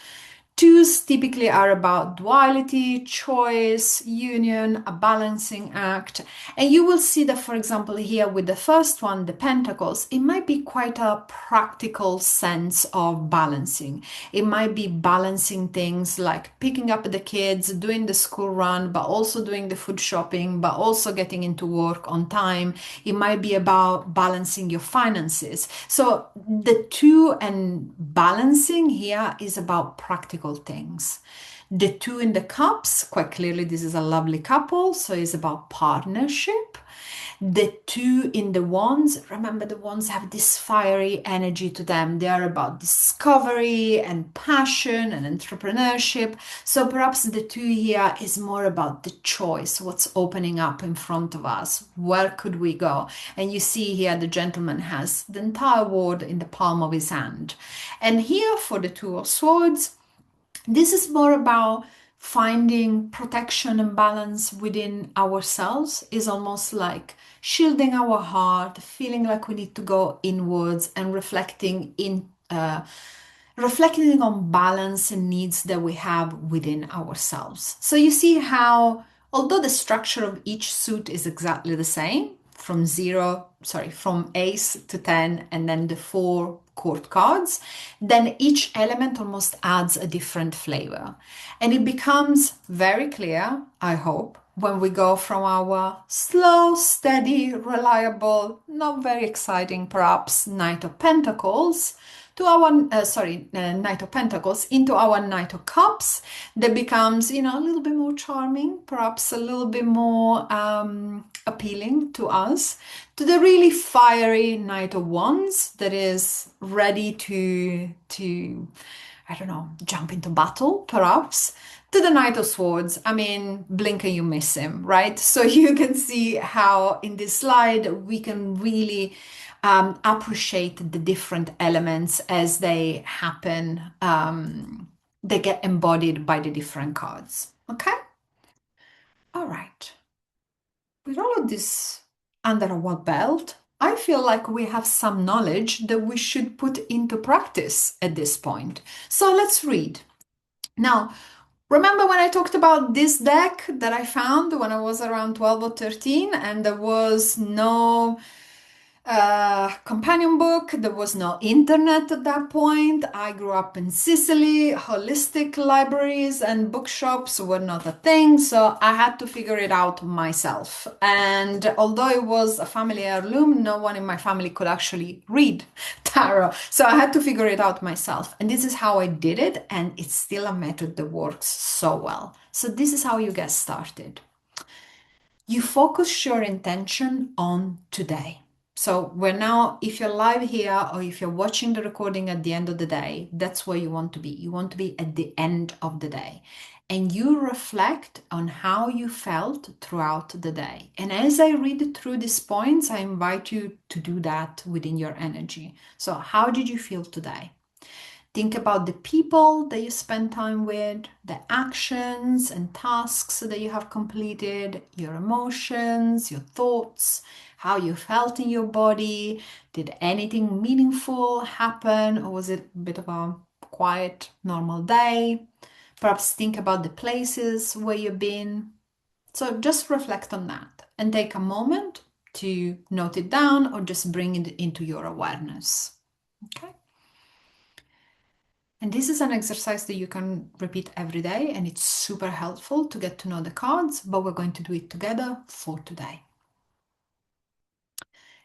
twos typically are about duality, choice, union, a balancing act. And you will see that, for example, here with the first one, the pentacles, it might be quite a practical sense of balancing. It might be balancing things like picking up the kids, doing the school run, but also doing the food shopping, but also getting into work on time. It might be about balancing your finances. So the two and balancing here is about practical things. The two in the cups, quite clearly, this is a lovely couple, so it's about partnership. The two in the wands, remember the wands have this fiery energy to them. They are about discovery and passion and entrepreneurship. So perhaps the two here is more about the choice, what's opening up in front of us. Where could we go? And you see here the gentleman has the entire world in the palm of his hand. And here for the two of swords, this is more about finding protection and balance within ourselves, is almost like shielding our heart, feeling like we need to go inwards and reflecting on balance and needs that we have within ourselves. So you see how, although the structure of each suit is exactly the same, from ace to 10, and then the four court cards, then each element almost adds a different flavor. And it becomes very clear, I hope, when we go from our slow, steady, reliable, not very exciting perhaps, Knight of Pentacles to our Knight of Pentacles into our Knight of Cups, that becomes a little bit more charming, perhaps a little bit more appealing to us, to the really fiery Knight of Wands that is ready to I don't know, jump into battle, perhaps, to the Knight of Swords. I mean, blink and you miss him, right? So you can see how in this slide we can really appreciate the different elements as they happen. They get embodied by the different cards. Okay? All right. With all of this under our belt, I feel like we have some knowledge that we should put into practice at this point. So let's read. Now, Remember when I talked about this deck that I found when I was around 12 or 13 and there was no companion book. There was no internet at that point. I grew up in Sicily. Holistic libraries and bookshops were not a thing, so I had to figure it out myself. And although it was a family heirloom, no one in my family could actually read tarot. So I had to figure it out myself. And this is how I did it, and it's still a method that works so well. So this is how you get started. You focus your intention on today. So we're now, if you're live here or if you're watching the recording at the end of the day, that's where you want to be. You want to be at the end of the day. And you reflect on how you felt throughout the day. And as I read through these points, I invite you to do that within your energy. So, how did you feel today? Think about the people that you spend time with, the actions and tasks that you have completed, your emotions, your thoughts, how you felt in your body. Did anything meaningful happen, or was it a bit of a quiet, normal day? Perhaps think about the places where you've been. So just reflect on that and take a moment to note it down or just bring it into your awareness. Okay. And this is an exercise that you can repeat every day, and it's super helpful to get to know the cards, but we're going to do it together for today.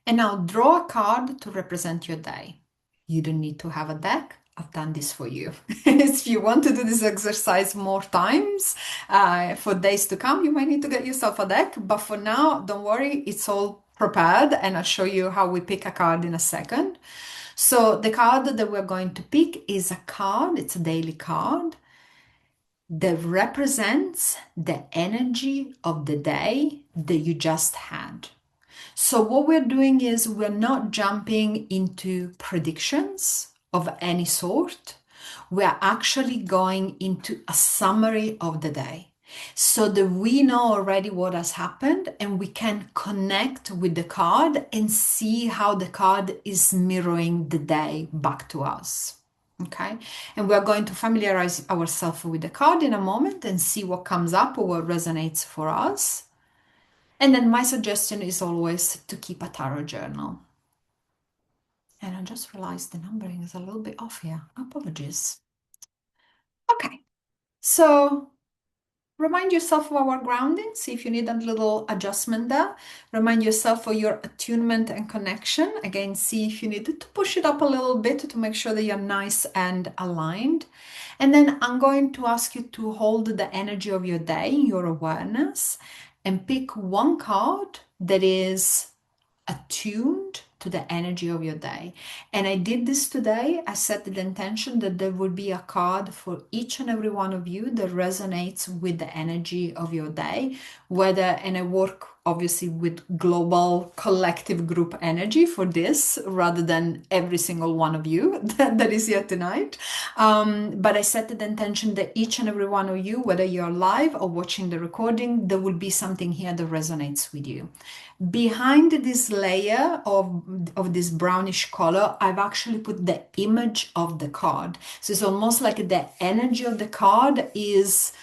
And now draw a card to represent your day. You don't need to have a deck. I've done this for you. If you want to do this exercise more times for days to come, you might need to get yourself a deck. But for now, don't worry, it's all prepared, and I'll show you how we pick a card in a second. So the card that we're going to pick is a card, it's a daily card that represents the energy of the day that you just had. So what we're doing is we're not jumping into predictions of any sort. We're actually going into a summary of the day so that we know already what has happened and we can connect with the card and see how the card is mirroring the day back to us. Okay, and we're going to familiarize ourselves with the card in a moment and see what comes up or what resonates for us. And then my suggestion is always to keep a tarot journal. And I just realized the numbering is a little bit off here. Apologies. Okay, so remind yourself of our grounding. See if you need a little adjustment there. Remind yourself of your attunement and connection. Again, see if you need to push it up a little bit to make sure that you're nice and aligned. And then I'm going to ask you to hold the energy of your day, your awareness, and pick one card that is attuned to the energy of your day. And I did this today. I set the intention that there would be a card for each and every one of you that resonates with the energy of your day, and I work obviously with global collective group energy for this rather than every single one of you that is here tonight. But I set the intention that each and every one of you, whether you're live or watching the recording, there will be something here that resonates with you. Behind this layer of this brownish color, I've actually put the image of the card. So it's almost like the energy of the card is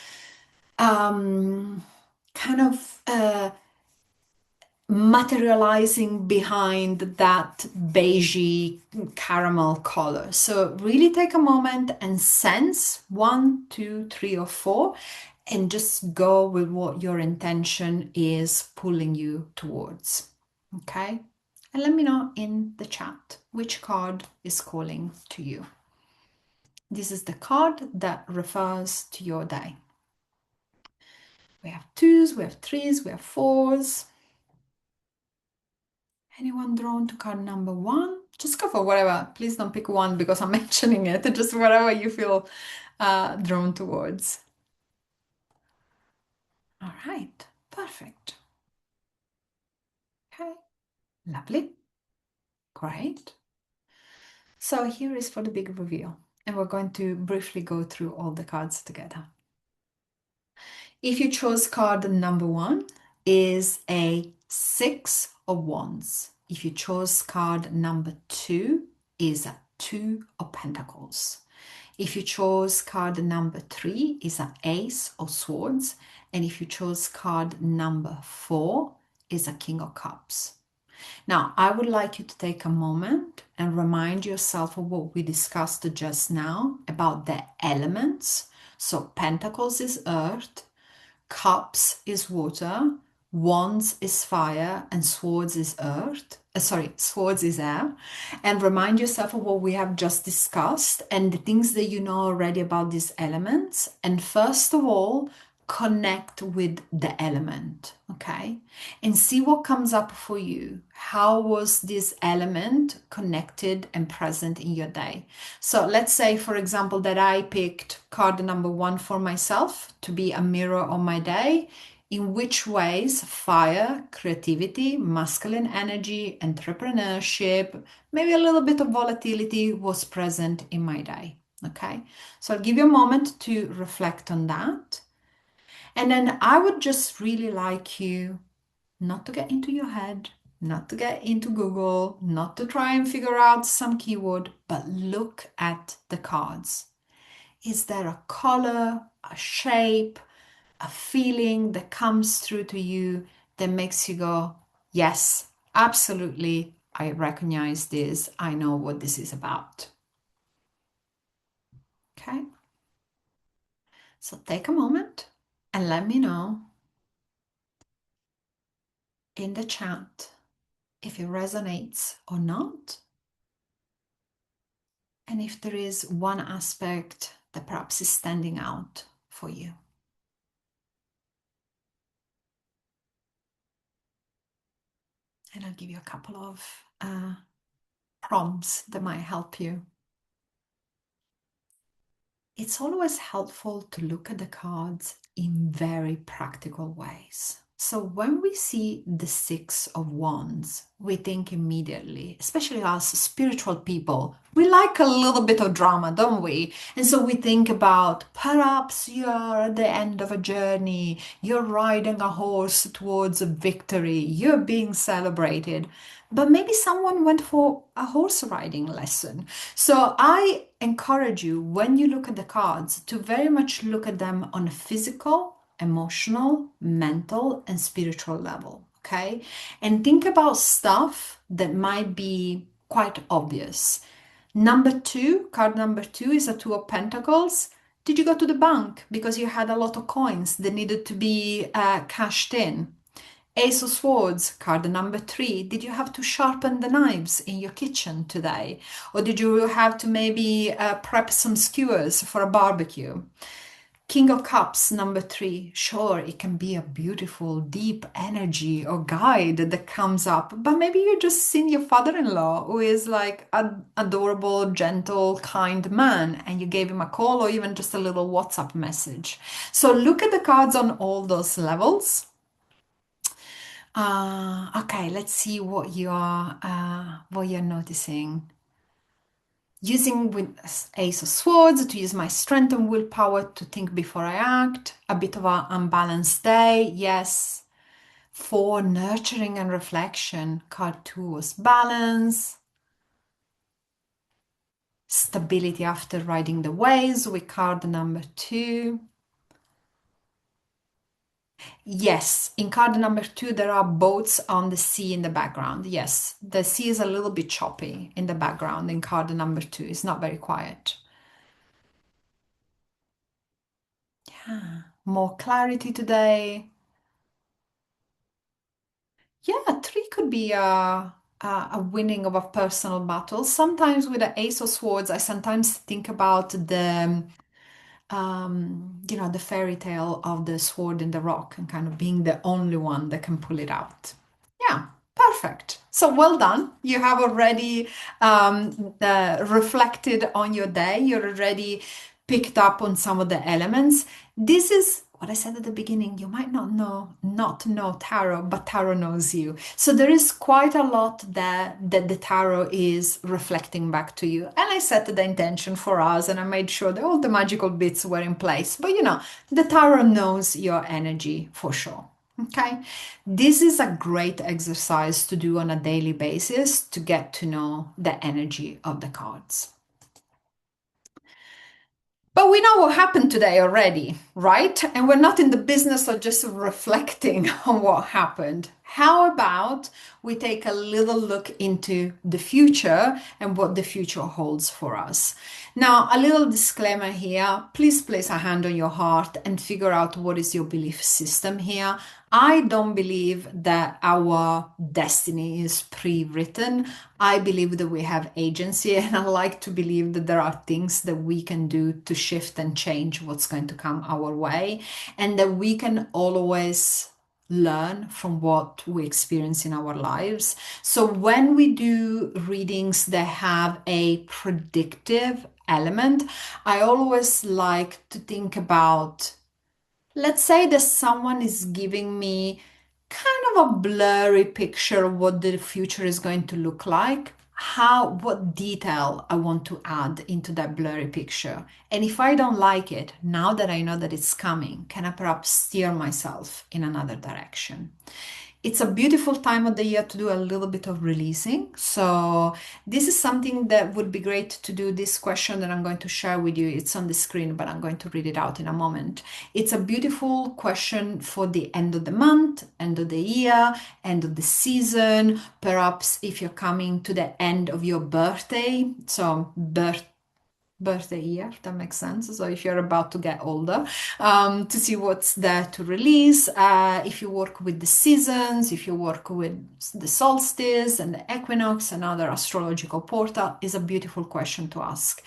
kind of materializing behind that beigey caramel color. So really take a moment and sense 1, 2, 3, or 4 and just go with what your intention is pulling you towards. Okay? And let me know in the chat which card is calling to you. This is the card that refers to your day. We have 2s, we have 3s, we have 4s. Anyone drawn to card number 1? Just go for whatever. Please don't pick one because I'm mentioning it. Just whatever you feel drawn towards. All right, perfect. Okay, lovely. Great. So here is for the big reveal. And we're going to briefly go through all the cards together. If you chose card number 1, is a 6 of Wands. If you chose card number 2, is a 2 of Pentacles. If you chose card number 3, is an Ace of Swords. And if you chose card number 4, is a King of Cups. Now, I would like you to take a moment and remind yourself of what we discussed just now about the elements. So, Pentacles is earth, Cups is water, Wands is fire, and Swords is earth. Swords is air. And remind yourself of what we have just discussed and the things that you know already about these elements. And first of all, connect with the element, okay? And see what comes up for you. How was this element connected and present in your day? So let's say, for example, that I picked card number 1 for myself to be a mirror on my day. In which ways fire, creativity, masculine energy, entrepreneurship, maybe a little bit of volatility was present in my day, okay? So I'll give you a moment to reflect on that. And then I would just really like you not to get into your head, not to get into Google, not to try and figure out some keyword, but look at the cards. Is there a color, a shape, a feeling that comes through to you that makes you go, yes, absolutely, I recognize this, I know what this is about. Okay? So take a moment and let me know in the chat if it resonates or not, and if there is one aspect that perhaps is standing out for you. And I'll give you a couple of prompts that might help you. It's always helpful to look at the cards in very practical ways. So when we see the Six of Wands, we think immediately, especially us spiritual people, we like a little bit of drama, don't we? And so we think about perhaps you're at the end of a journey, you're riding a horse towards a victory, you're being celebrated, but maybe someone went for a horse riding lesson. So I encourage you, when you look at the cards, to very much look at them on a physical, emotional, mental, and spiritual level, okay? And think about stuff that might be quite obvious. Number 2, card number 2 is a Two of Pentacles. Did you go to the bank because you had a lot of coins that needed to be cashed in? Ace of Swords, card number 3. Did you have to sharpen the knives in your kitchen today? Or did you have to maybe prep some skewers for a barbecue? King of Cups, number 3. Sure, it can be a beautiful, deep energy or guide that comes up, but maybe you just seen your father-in-law who is like an adorable, gentle, kind man, and you gave him a call or even just a little WhatsApp message. So look at the cards on all those levels. Okay, let's see what you're noticing. Using with Ace of Swords to use my strength and willpower to think before I act. A bit of an unbalanced day, yes. 4, nurturing and reflection. Card 2 was balance. Stability after riding the waves with card number 2. Yes, in card number 2, there are boats on the sea in the background. Yes, the sea is a little bit choppy in the background in card number 2. It's not very quiet. Yeah, more clarity today. Yeah, 3 could be a winning of a personal battle. Sometimes with the Ace of Swords, I sometimes think about the fairy tale of the sword in the rock and kind of being the only one that can pull it out. Yeah, perfect. So well done. You have already reflected on your day. You're already picked up on some of the elements. This is what I said at the beginning. You might not know tarot, but tarot knows you. So there is quite a lot there that the tarot is reflecting back to you. And I set the intention for us and I made sure that all the magical bits were in place. But the tarot knows your energy for sure. Okay, this is a great exercise to do on a daily basis to get to know the energy of the cards. But we know what happened today already, right? And we're not in the business of just reflecting on what happened. How about we take a little look into the future and what the future holds for us? Now, a little disclaimer here. Please place a hand on your heart and figure out what is your belief system here. I don't believe that our destiny is pre-written. I believe that we have agency, and I like to believe that there are things that we can do to shift and change what's going to come our way, and that we can always learn from what we experience in our lives. So when we do readings that have a predictive element, I always like to think about, let's say that someone is giving me kind of a blurry picture of what the future is going to look like, how, what detail I want to add into that blurry picture. And if I don't like it, now that I know that it's coming, can I perhaps steer myself in another direction? It's a beautiful time of the year to do a little bit of releasing. So this is something that would be great to do. This question that I'm going to share with you, it's on the screen, but I'm going to read it out in a moment. It's a beautiful question for the end of the month, end of the year, end of the season. Perhaps if you're coming to the end of your birthday, so birthday year, that makes sense. So if you're about to get older, to see what's there to release. If you work with the seasons, if you work with the solstice and the equinox and other astrological portal, is a beautiful question to ask.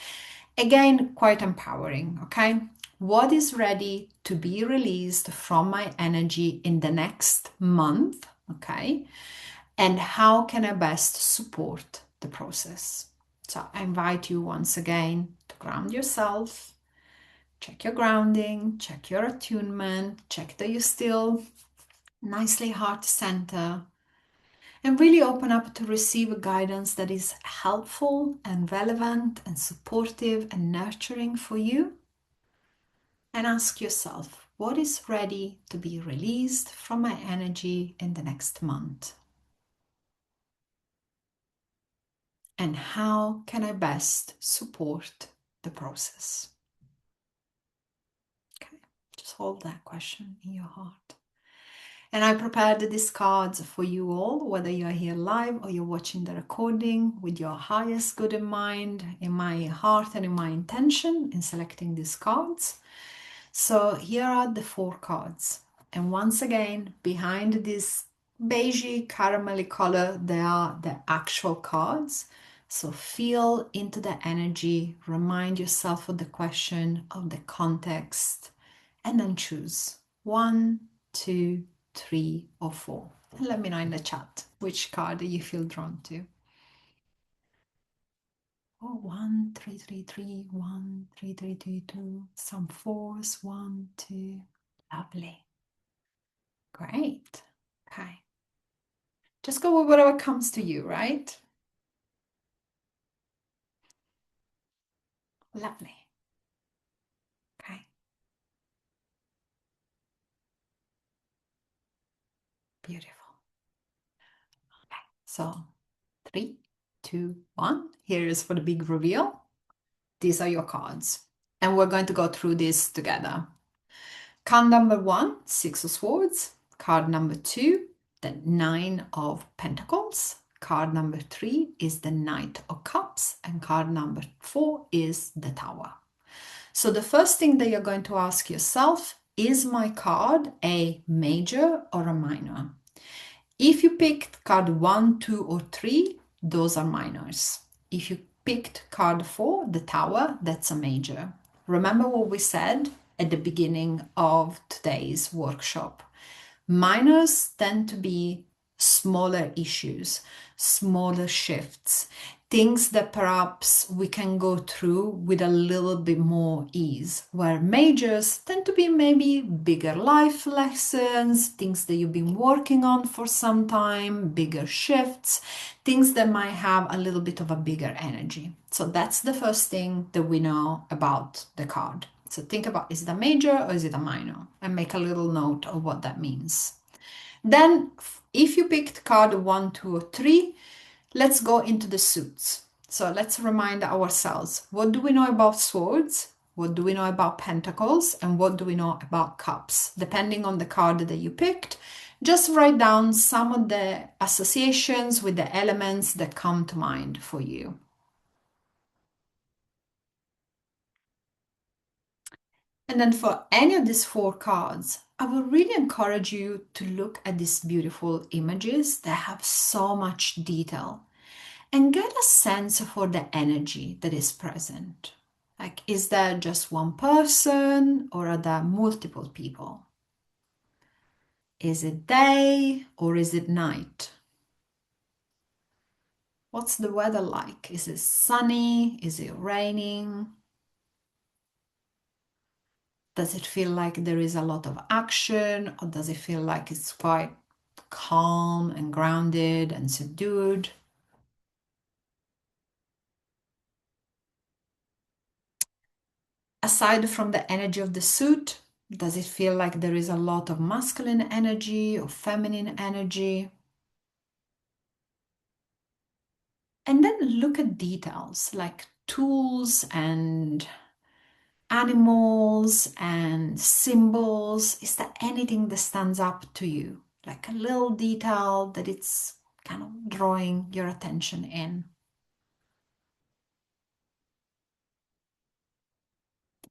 Again, quite empowering, okay? What is ready to be released from my energy in the next month, okay? And how can I best support the process? So I invite you once again to ground yourself, check your grounding, check your attunement, check that you're still nicely heart center, and really open up to receive a guidance that is helpful and relevant and supportive and nurturing for you. And ask yourself, what is ready to be released from my energy in the next month? And how can I best support the process? Okay, just hold that question in your heart. And I prepared these cards for you all, whether you're here live or you're watching the recording, with your highest good in mind, in my heart and in my intention in selecting these cards. So here are the 4 cards. And once again, behind this beigey caramelly color, they are the actual cards. So feel into the energy, remind yourself of the question, of the context, and then choose 1, 2, 3, or 4. And let me know in the chat which card you feel drawn to. Oh, 1, 3, 3, 3, 1, 3, 3, 2, 2, some 4s, 1, 2. Lovely. Great. Okay. Just go with whatever comes to you, right? Lovely. Okay. Beautiful. Okay. So 3, 2, 1. Here is for the big reveal. These are your cards. And we're going to go through this together. Card number 1, 6 of Swords. Card number 2, the 9 of Pentacles. Card number 3 is the Knight of Cups. And card number 4 is the Tower. So the first thing that you're going to ask yourself, is my card a major or a minor? If you picked card 1, 2, or 3, those are minors. If you picked card 4, the Tower, that's a major. Remember what we said at the beginning of today's workshop. Minors tend to be smaller issues, smaller shifts, things that perhaps we can go through with a little bit more ease, where majors tend to be maybe bigger life lessons, things that you've been working on for some time, bigger shifts, things that might have a little bit of a bigger energy. So that's the first thing that we know about the card. So think about, is it a major or is it a minor? And make a little note of what that means. Then if you picked card 1, 2, or 3, let's go into the suits. So let's remind ourselves, what do we know about swords? What do we know about pentacles? And what do we know about cups? Depending on the card that you picked, just write down some of the associations with the elements that come to mind for you. And then for any of these four cards, I will really encourage you to look at these beautiful images that have so much detail and get a sense for the energy that is present. Like, is there just one person or are there multiple people? Is it day or is it night? What's the weather like? Is it sunny? Is it raining? Does it feel like there is a lot of action, or does it feel like it's quite calm and grounded and subdued? Aside from the energy of the suit, does it feel like there is a lot of masculine energy or feminine energy? And then look at details like tools and animals and symbols. Is there anything that stands up to you? Like a little detail that it's kind of drawing your attention in.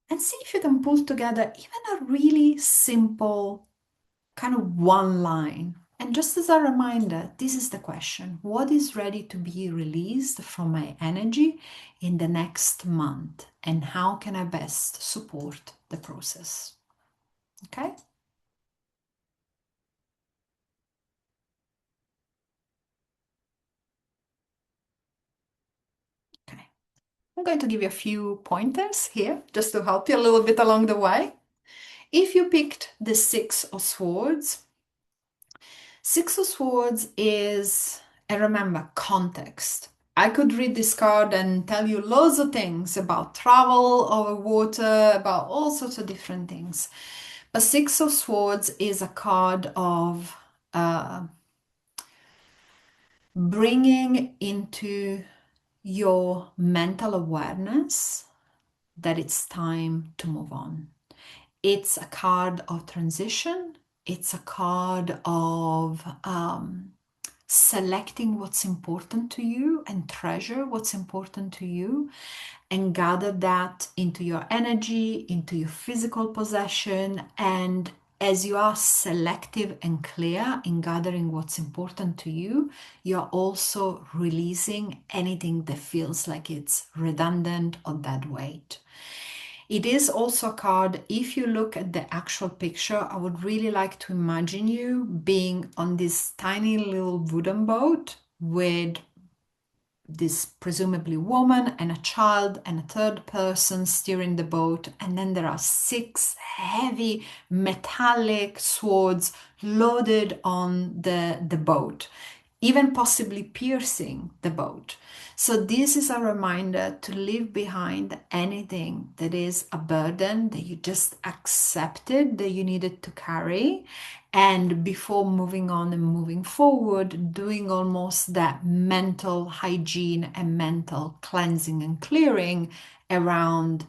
And see if you can pull together even a really simple kind of one line. And just as a reminder, this is the question: what is ready to be released from my energy in the next month? And how can I best support the process? Okay? Okay. I'm going to give you a few pointers here just to help you a little bit along the way. If you picked the Six of Swords, Six of Swords is, and remember, context. I could read this card and tell you loads of things about travel over water, about all sorts of different things. But Six of Swords is a card of bringing into your mental awareness that it's time to move on. It's a card of transition. It's a card of selecting what's important to you and treasure what's important to you and gather that into your energy, into your physical possession. And as you are selective and clear in gathering what's important to you, you're also releasing anything that feels like it's redundant or dead weight. It is also a card, if you look at the actual picture, I would really like to imagine you being on this tiny little wooden boat with this presumably woman and a child and a third person steering the boat, and then there are six heavy metallic swords loaded on the boat, even possibly piercing the boat. So this is a reminder to leave behind anything that is a burden that you just accepted that you needed to carry. And before moving on and moving forward, doing almost that mental hygiene and mental cleansing and clearing around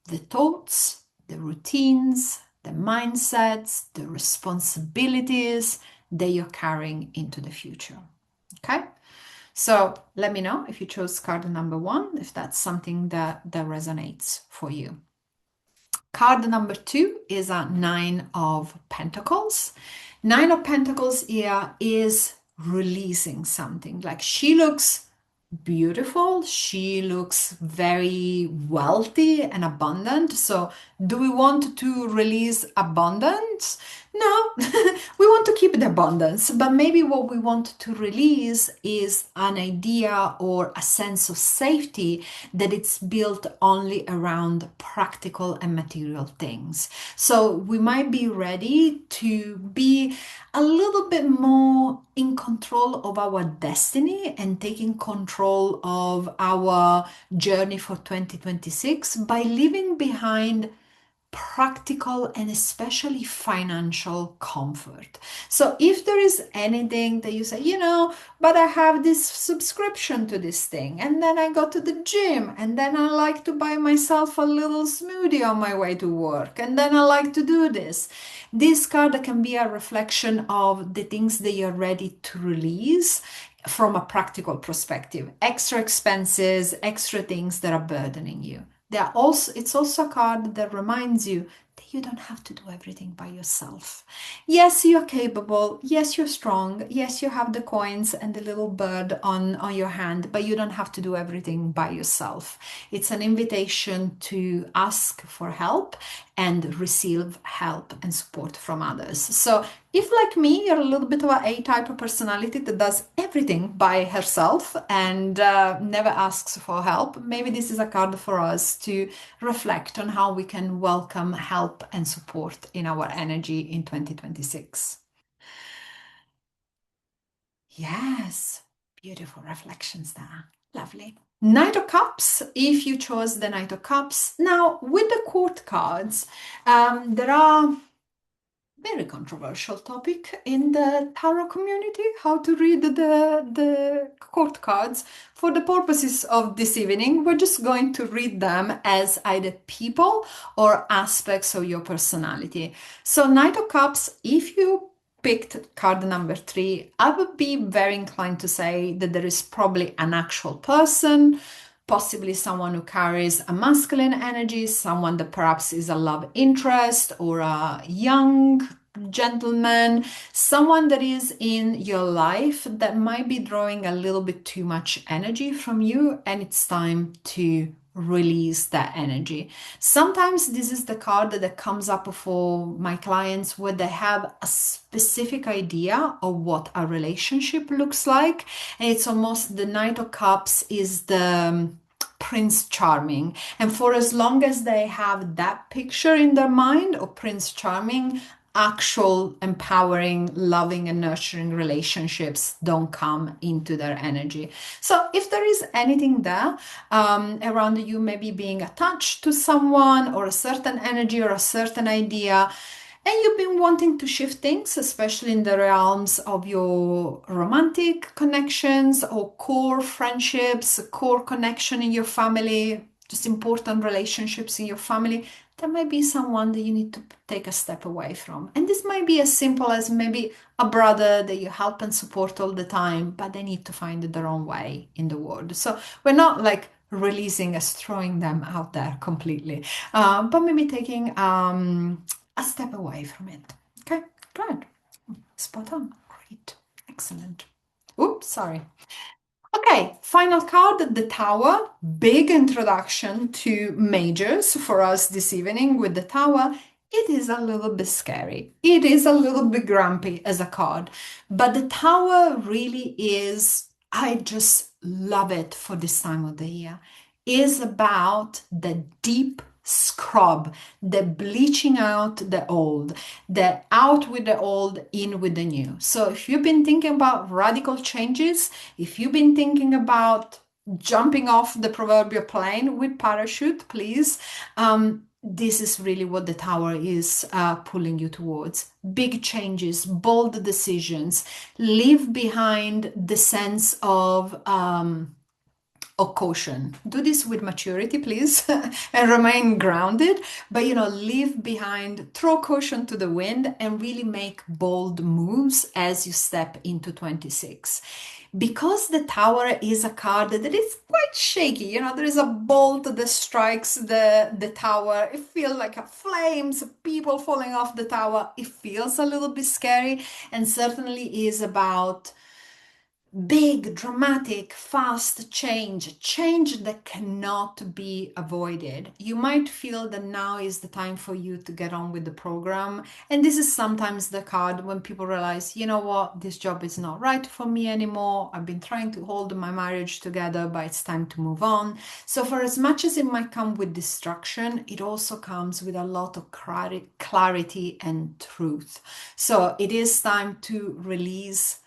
the thoughts, the routines, the mindsets, the responsibilities that you're carrying into the future. Okay? So let me know if you chose card number one, if that's something that resonates for you. Card number two is a Nine of Pentacles. Nine of Pentacles here is releasing something. Like, she looks beautiful. She looks very wealthy and abundant. So do we want to release abundance? No, we want to keep the abundance, but maybe what we want to release is an idea or a sense of safety that it's built only around practical and material things. So we might be ready to be a little bit more in control of our destiny and taking control of our journey for 2026 by leaving behind practical and especially financial comfort. So if there is anything that you say, but I have this subscription to this thing, and then I go to the gym, and then I like to buy myself a little smoothie on my way to work, and then I like to do this. This card can be a reflection of the things that you're ready to release from a practical perspective, extra expenses, extra things that are burdening you. It's also a card that reminds you that you don't have to do everything by yourself. Yes, you're capable. Yes, you're strong. Yes, you have the coins and the little bird on your hand, but you don't have to do everything by yourself. It's an invitation to ask for help and receive help and support from others. So if, like me, you're a little bit of an A-type of personality that does everything by herself and never asks for help, maybe this is a card for us to reflect on how we can welcome help and support in our energy in 2026. Yes, beautiful reflections there. Lovely. Knight of Cups, if you chose the Knight of Cups. Now, with the court cards, there are very controversial topic in the tarot community, how to read the court cards. For the purposes of this evening, we're just going to read them as either people or aspects of your personality. So Knight of Cups, if you picked card number 3, I would be very inclined to say that there is probably an actual person, possibly someone who carries a masculine energy, someone that perhaps is a love interest or a young gentleman, someone that is in your life that might be drawing a little bit too much energy from you, and it's time to release that energy. Sometimes this is the card that comes up for my clients where they have a specific idea of what a relationship looks like, and it's almost the Knight of Cups is the Prince Charming, and for as long as they have that picture in their mind of Prince Charming, actual empowering, loving, and nurturing relationships don't come into their energy. So if there is anything there around you, maybe being attached to someone or a certain energy or a certain idea, and you've been wanting to shift things, especially in the realms of your romantic connections or core friendships, core connection in your family, just important relationships in your family, there might be someone that you need to take a step away from. And this might be as simple as maybe a brother that you help and support all the time, but they need to find their own way in the world. So we're not like releasing us, throwing them out there completely, but maybe taking a step away from it. Okay, good. Spot on. Great. Excellent. Oops, sorry. Okay, final card, the Tower. Big introduction to majors for us this evening with the Tower. It is a little bit scary. It is a little bit grumpy as a card, but the Tower really is, I just love it for this time of the year, is about the deep scrub, the bleaching out the old, the out with the old, in with the new. So if you've been thinking about radical changes, if you've been thinking about jumping off the proverbial plane with parachute, please, this is really what the Tower is pulling you towards. Big changes, bold decisions, leave behind the sense of caution. Do this with maturity, please, and remain grounded. But leave behind, throw caution to the wind, and really make bold moves as you step into 26. Because the Tower is a card that is quite shaky, there is a bolt that strikes the tower. It feels like flames, people falling off the tower. It feels a little bit scary, and certainly is about big, dramatic, fast change that cannot be avoided. You might feel that now is the time for you to get on with the program. And this is sometimes the card when people realize, you know what, this job is not right for me anymore. I've been trying to hold my marriage together, but it's time to move on. So for as much as it might come with destruction, it also comes with a lot of clarity and truth. So it is time to release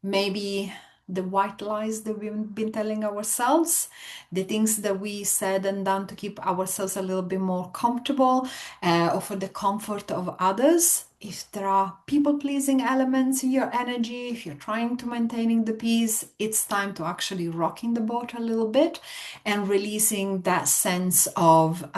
maybe the white lies that we've been telling ourselves, the things that we said and done to keep ourselves a little bit more comfortable, or for the comfort of others. If there are people-pleasing elements in your energy, if you're trying to maintaining the peace, it's time to actually rocking the boat a little bit and releasing that sense of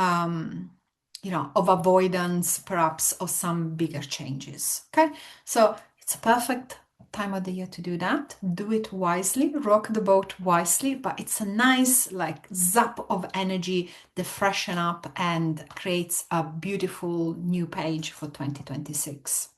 of avoidance, perhaps, of some bigger changes. Okay, so it's a perfect time of the year to do that. Do it wisely, rock the boat wisely, but it's a nice like zap of energy that freshen up and creates a beautiful new page for 2026.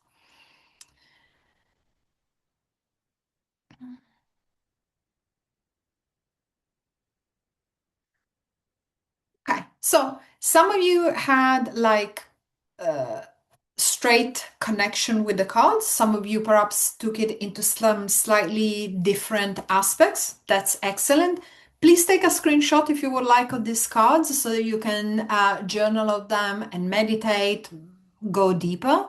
Okay, so some of you had like straight connection with the cards. Some of you perhaps took it into some slightly different aspects. That's excellent. Please take a screenshot if you would like of these cards so that you can journal of them and meditate, go deeper.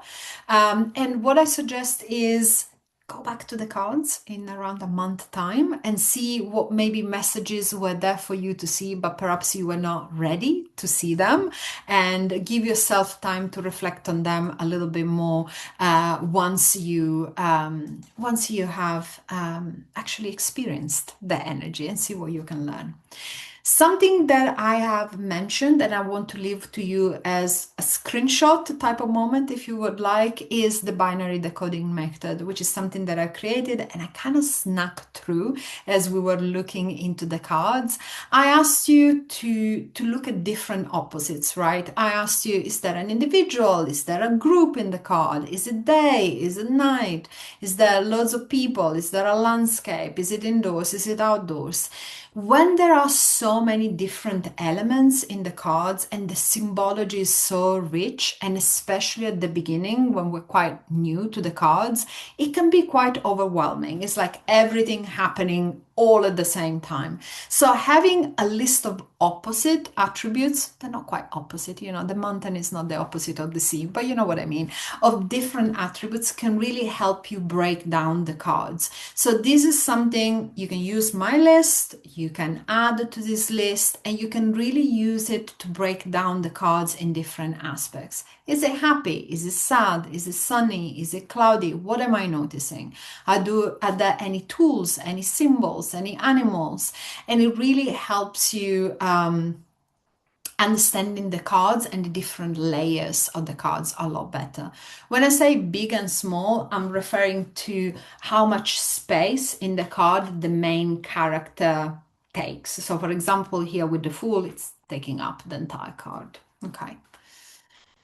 And what I suggest is go back to the cards in around a month time and see what maybe messages were there for you to see, but perhaps you were not ready to see them, and give yourself time to reflect on them a little bit more once you have actually experienced the energy, and see what you can learn. Something that I have mentioned and I want to leave to you as a screenshot type of moment, if you would like, is the binary decoding method, which is something that I created and I kind of snuck through as we were looking into the cards. I asked you to look at different opposites, right? I asked you, is there an individual? Is there a group in the card? Is it day? Is it night? Is there loads of people? Is there a landscape? Is it indoors? Is it outdoors? When there are so many different elements in the cards and the symbology is so rich, and especially at the beginning when we're quite new to the cards, it can be quite overwhelming. It's like everything happening all at the same time. So having a list of opposite attributes, they're not quite opposite, the mountain is not the opposite of the sea, but you know what I mean, of different attributes can really help you break down the cards. So this is something you can use my list, you can add to this list, and you can really use it to break down the cards in different aspects. Is it happy? Is it sad? Is it sunny? Is it cloudy? What am I noticing? Are there any tools, any symbols, any animals? And it really helps you understanding the cards and the different layers of the cards a lot better. When I say big and small, I'm referring to how much space in the card the main character takes. So for example, here with the Fool, it's taking up the entire card. Okay.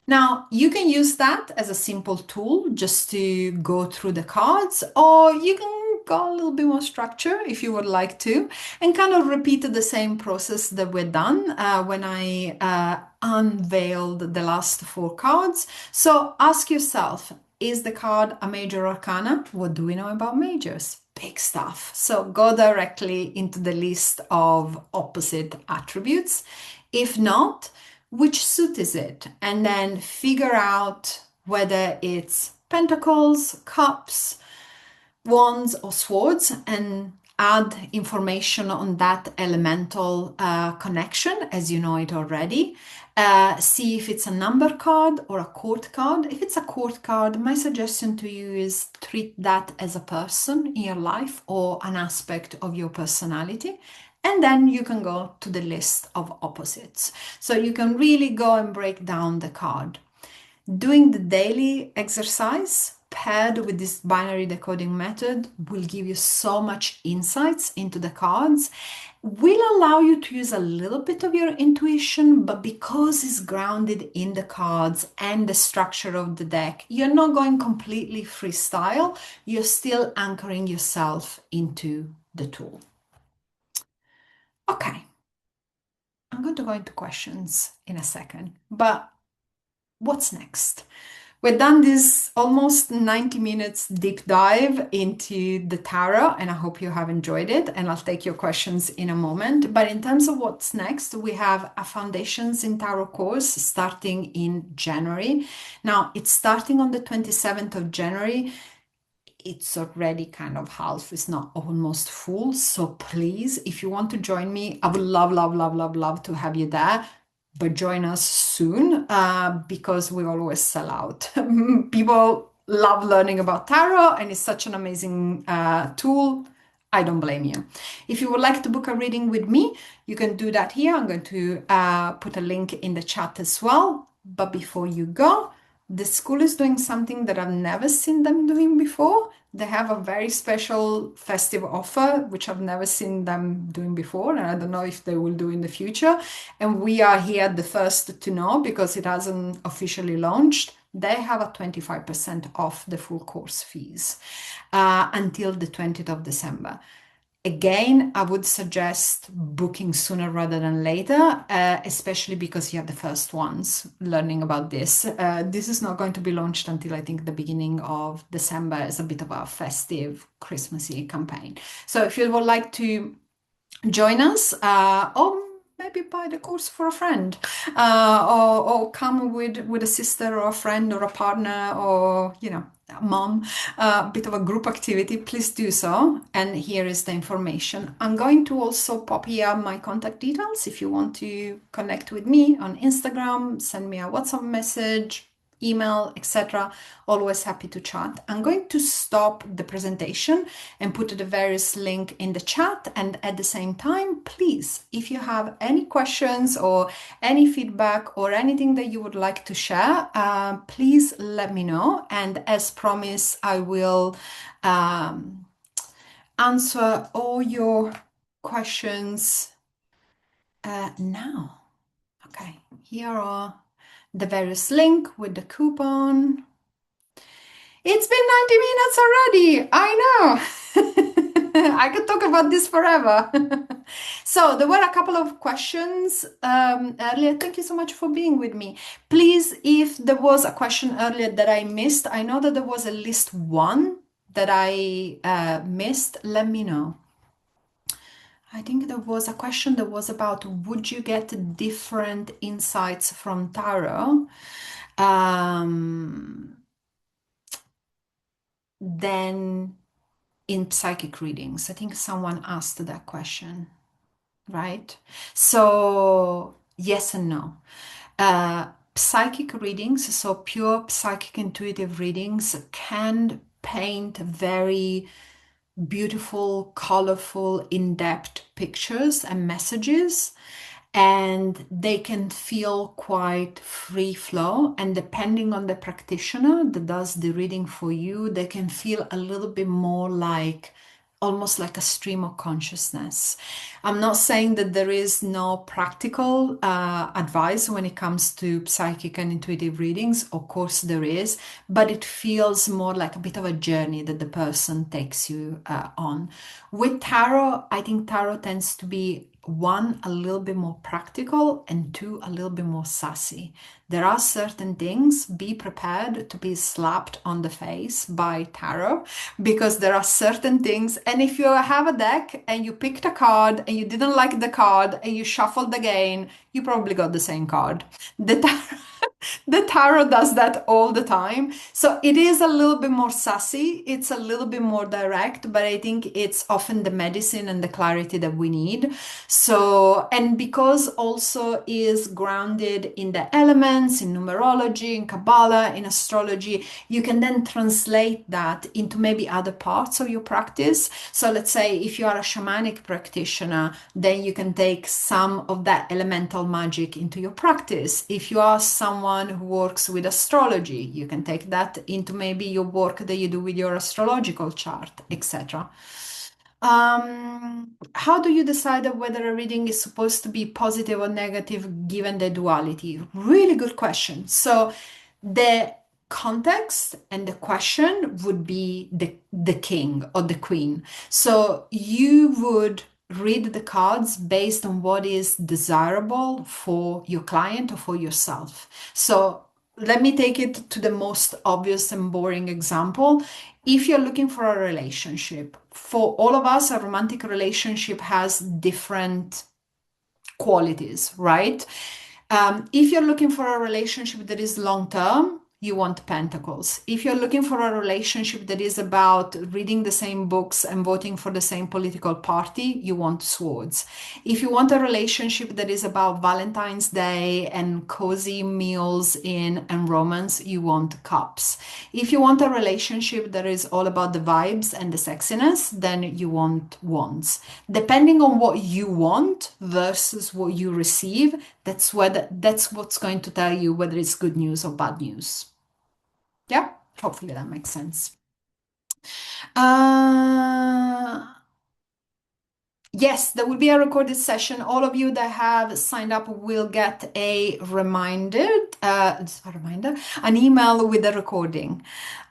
Now, you can use that as a simple tool just to go through the cards, or you can go a little bit more structure if you would like to, and kind of repeat the same process that we're done when I unveiled the last 4 cards. So ask yourself, is the card a major arcana? What do we know about majors? Big stuff. So go directly into the list of opposite attributes. If not, which suit is it? And then figure out whether it's pentacles, cups, wands, or swords, and add information on that elemental connection as you know it already. See if it's a number card or a court card. If it's a court card, my suggestion to you is treat that as a person in your life or an aspect of your personality. And then you can go to the list of opposites. So you can really go and break down the card. Doing the daily exercise paired with this binary decoding method will give you so much insights into the cards, will allow you to use a little bit of your intuition, but because it's grounded in the cards and the structure of the deck, you're not going completely freestyle, you're still anchoring yourself into the tool. Okay, I'm going to go into questions in a second, but what's next? We've done this almost 90 minutes deep dive into the tarot, and I hope you have enjoyed it. And I'll take your questions in a moment. But in terms of what's next, we have a Foundations in Tarot course starting in January. Now, it's starting on the 27th of January. it's already kind of half, it's not almost full. So please, if you want to join me, I would love, love, love, love, love to have you there. But join us soon because we always sell out. People love learning about tarot, and it's such an amazing tool. I don't blame you. If you would like to book a reading with me, you can do that here. I'm going to put a link in the chat as well. But before you go, the school is doing something that I've never seen them doing before. They have a very special festive offer, which I've never seen them doing before, and I don't know if they will do in the future. And we are here the first to know because it hasn't officially launched. They have a 25% off the full course fees until the 20th of December. Again, I would suggest booking sooner rather than later, especially because you're the first ones learning about this. This is not going to be launched until I think the beginning of December as a bit of a festive, Christmassy campaign. So if you would like to join us, or maybe buy the course for a friend, or come with a sister or a friend or a partner or a mom, a bit of a group activity, please do so. And here is the information. I'm going to also pop here my contact details if you want to connect with me on Instagram, send me a WhatsApp message, email, etc. Always happy to chat. I'm going to stop the presentation and put the various link in the chat. And at the same time, please, if you have any questions or any feedback or anything that you would like to share, please let me know. And as promised, I will answer all your questions now. Okay, here are the various link with the coupon. It's been 90 minutes already. I know. I could talk about this forever. So there were a couple of questions earlier. Thank you so much for being with me. Please, if there was a question earlier that I missed, I know that there was at least one that I missed. Let me know. I think there was a question that was about, would you get different insights from tarot than in psychic readings? I think someone asked that question, right? So yes and no. Psychic readings, so pure psychic intuitive readings, can paint very beautiful, colorful, in-depth pictures and messages, and they can feel quite free flow. And depending on the practitioner that does the reading for you, they can feel a little bit more like almost like a stream of consciousness. I'm not saying that there is no practical advice when it comes to psychic and intuitive readings. Of course there is, but it feels more like a bit of a journey that the person takes you on. With tarot, I think tarot tends to be, one, a little bit more practical, and two, a little bit more sassy. There are certain things, be prepared to be slapped on the face by tarot, because there are certain things, and if you have a deck and you picked a card and you didn't like the card and you shuffled again, you probably got the same card. The tarot does that all the time. So it is a little bit more sassy. It's a little bit more direct, but I think it's often the medicine and the clarity that we need. So, and because also is grounded in the elements, in numerology, in Kabbalah, in astrology, you can then translate that into maybe other parts of your practice. So let's say if you are a shamanic practitioner, then you can take some of that elemental magic into your practice. If you are someone who works with astrology, you can take that into maybe your work that you do with your astrological chart, etc. How do you decide whether a reading is supposed to be positive or negative given the duality? Really good question. So the context and the question would be the king or the queen. So you would read the cards based on what is desirable for your client or for yourself. So let me take it to the most obvious and boring example. If you're looking for a relationship, for all of us, a romantic relationship has different qualities, right? If you're looking for a relationship that is long term, you want pentacles. If you're looking for a relationship that is about reading the same books and voting for the same political party, you want swords. If you want a relationship that is about Valentine's Day and cozy meals in and romance, you want cups. If you want a relationship that is all about the vibes and the sexiness, then you want wands. Depending on what you want versus what you receive, that's what's going to tell you whether it's good news or bad news. Yeah, hopefully that makes sense. Uh, yes, there will be a recorded session. All of you that have signed up will get an email with the recording.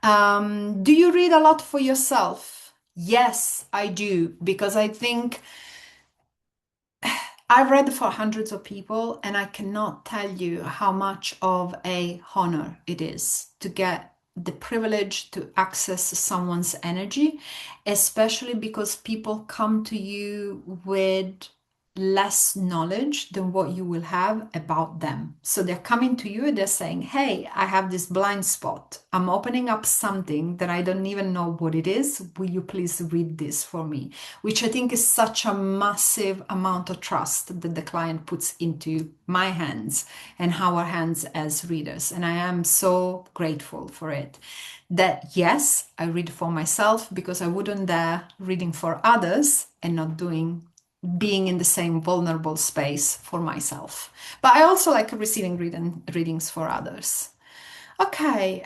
Do you read a lot for yourself? Yes, I do, because I think I've read for hundreds of people, and I cannot tell you how much of a honor it is to get the privilege to access someone's energy, especially because people come to you with less knowledge than what you will have about them. So they're coming to you and they're saying, hey, I have this blind spot. I'm opening up something that I don't even know what it is. Will you please read this for me? Which I think is such a massive amount of trust that the client puts into my hands and our hands as readers. And I am so grateful for it. That yes, I read for myself because I wouldn't dare reading for others and not being in the same vulnerable space for myself. But I also like receiving readings for others. Okay,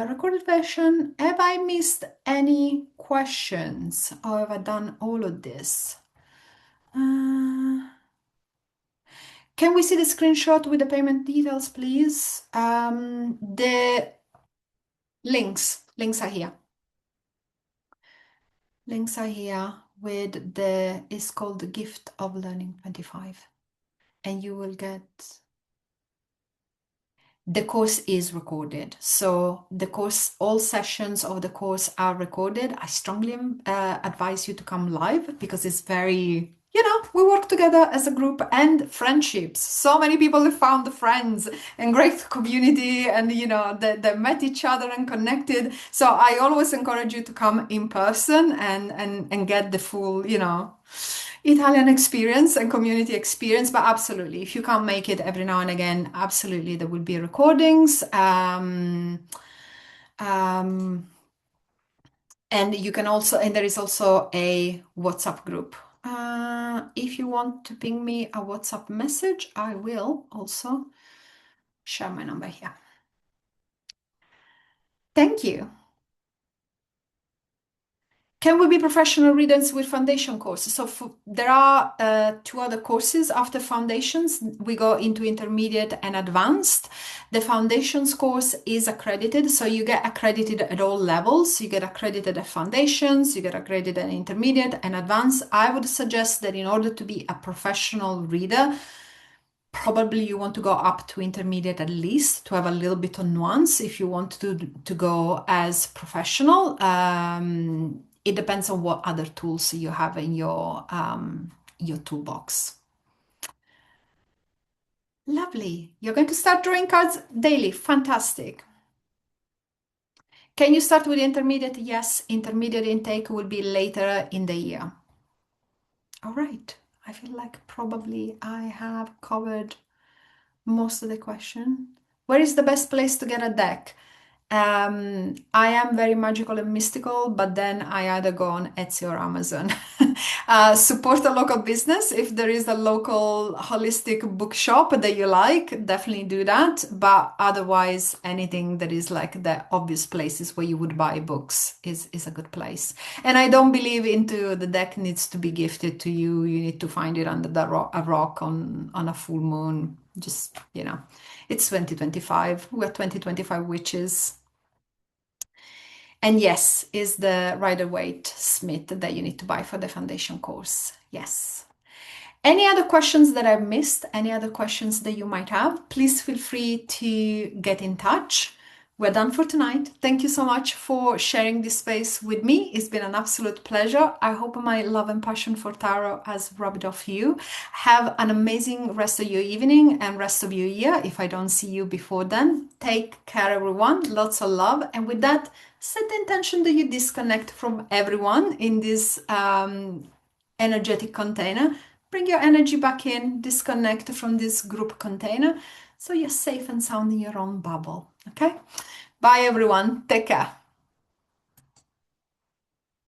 recorded version. Have I missed any questions or have I done all of this? Can we see the screenshot with the payment details, please? The links are here. Links are here with it's called the Gift of Learning 25. And you will get the course is recorded. So the course, all sessions of the course are recorded. I strongly advise you to come live because it's very, we work together as a group and friendships. So many people have found friends and great community and, they met each other and connected. So I always encourage you to come in person and get the full, Italian experience and community experience, but absolutely, if you can't make it every now and again, absolutely, there will be recordings. And you can also, and there is also a WhatsApp group. If you want to ping me a WhatsApp message, I will also share my number here. Thank you. Can we be professional readers with foundation courses? So there are two other courses after foundations. We go into intermediate and advanced. The foundations course is accredited. So you get accredited at all levels. You get accredited at foundations, you get accredited at intermediate and advanced. I would suggest that in order to be a professional reader, probably you want to go up to intermediate at least to have a little bit of nuance if you want to go as professional. It depends on what other tools you have in your toolbox. Lovely. You're going to start drawing cards daily. Fantastic. Can you start with intermediate? Yes, intermediate intake will be later in the year. All right. I feel like probably I have covered most of the question. Where is the best place to get a deck? I am very magical and mystical, but then I either go on Etsy or Amazon. Support a local business. If there is a local holistic bookshop that you like, definitely do that. But otherwise, anything that is like the obvious places where you would buy books is a good place. And I don't believe into the deck needs to be gifted to you. You need to find it under a rock on a full moon. Just, it's 2025. We're 2025 witches. And yes, is the Rider-Waite Smith that you need to buy for the foundation course. Yes. Any other questions that I've missed? Any other questions that you might have? Please feel free to get in touch. We're done for tonight. Thank you so much for sharing this space with me. It's been an absolute pleasure. I hope my love and passion for tarot has rubbed off you. Have an amazing rest of your evening and rest of your year. If I don't see you before then, take care, everyone. Lots of love. And with that, set the intention that you disconnect from everyone in this energetic container. Bring your energy back in, disconnect from this group container so you're safe and sound in your own bubble. Okay? Bye, everyone. Take care.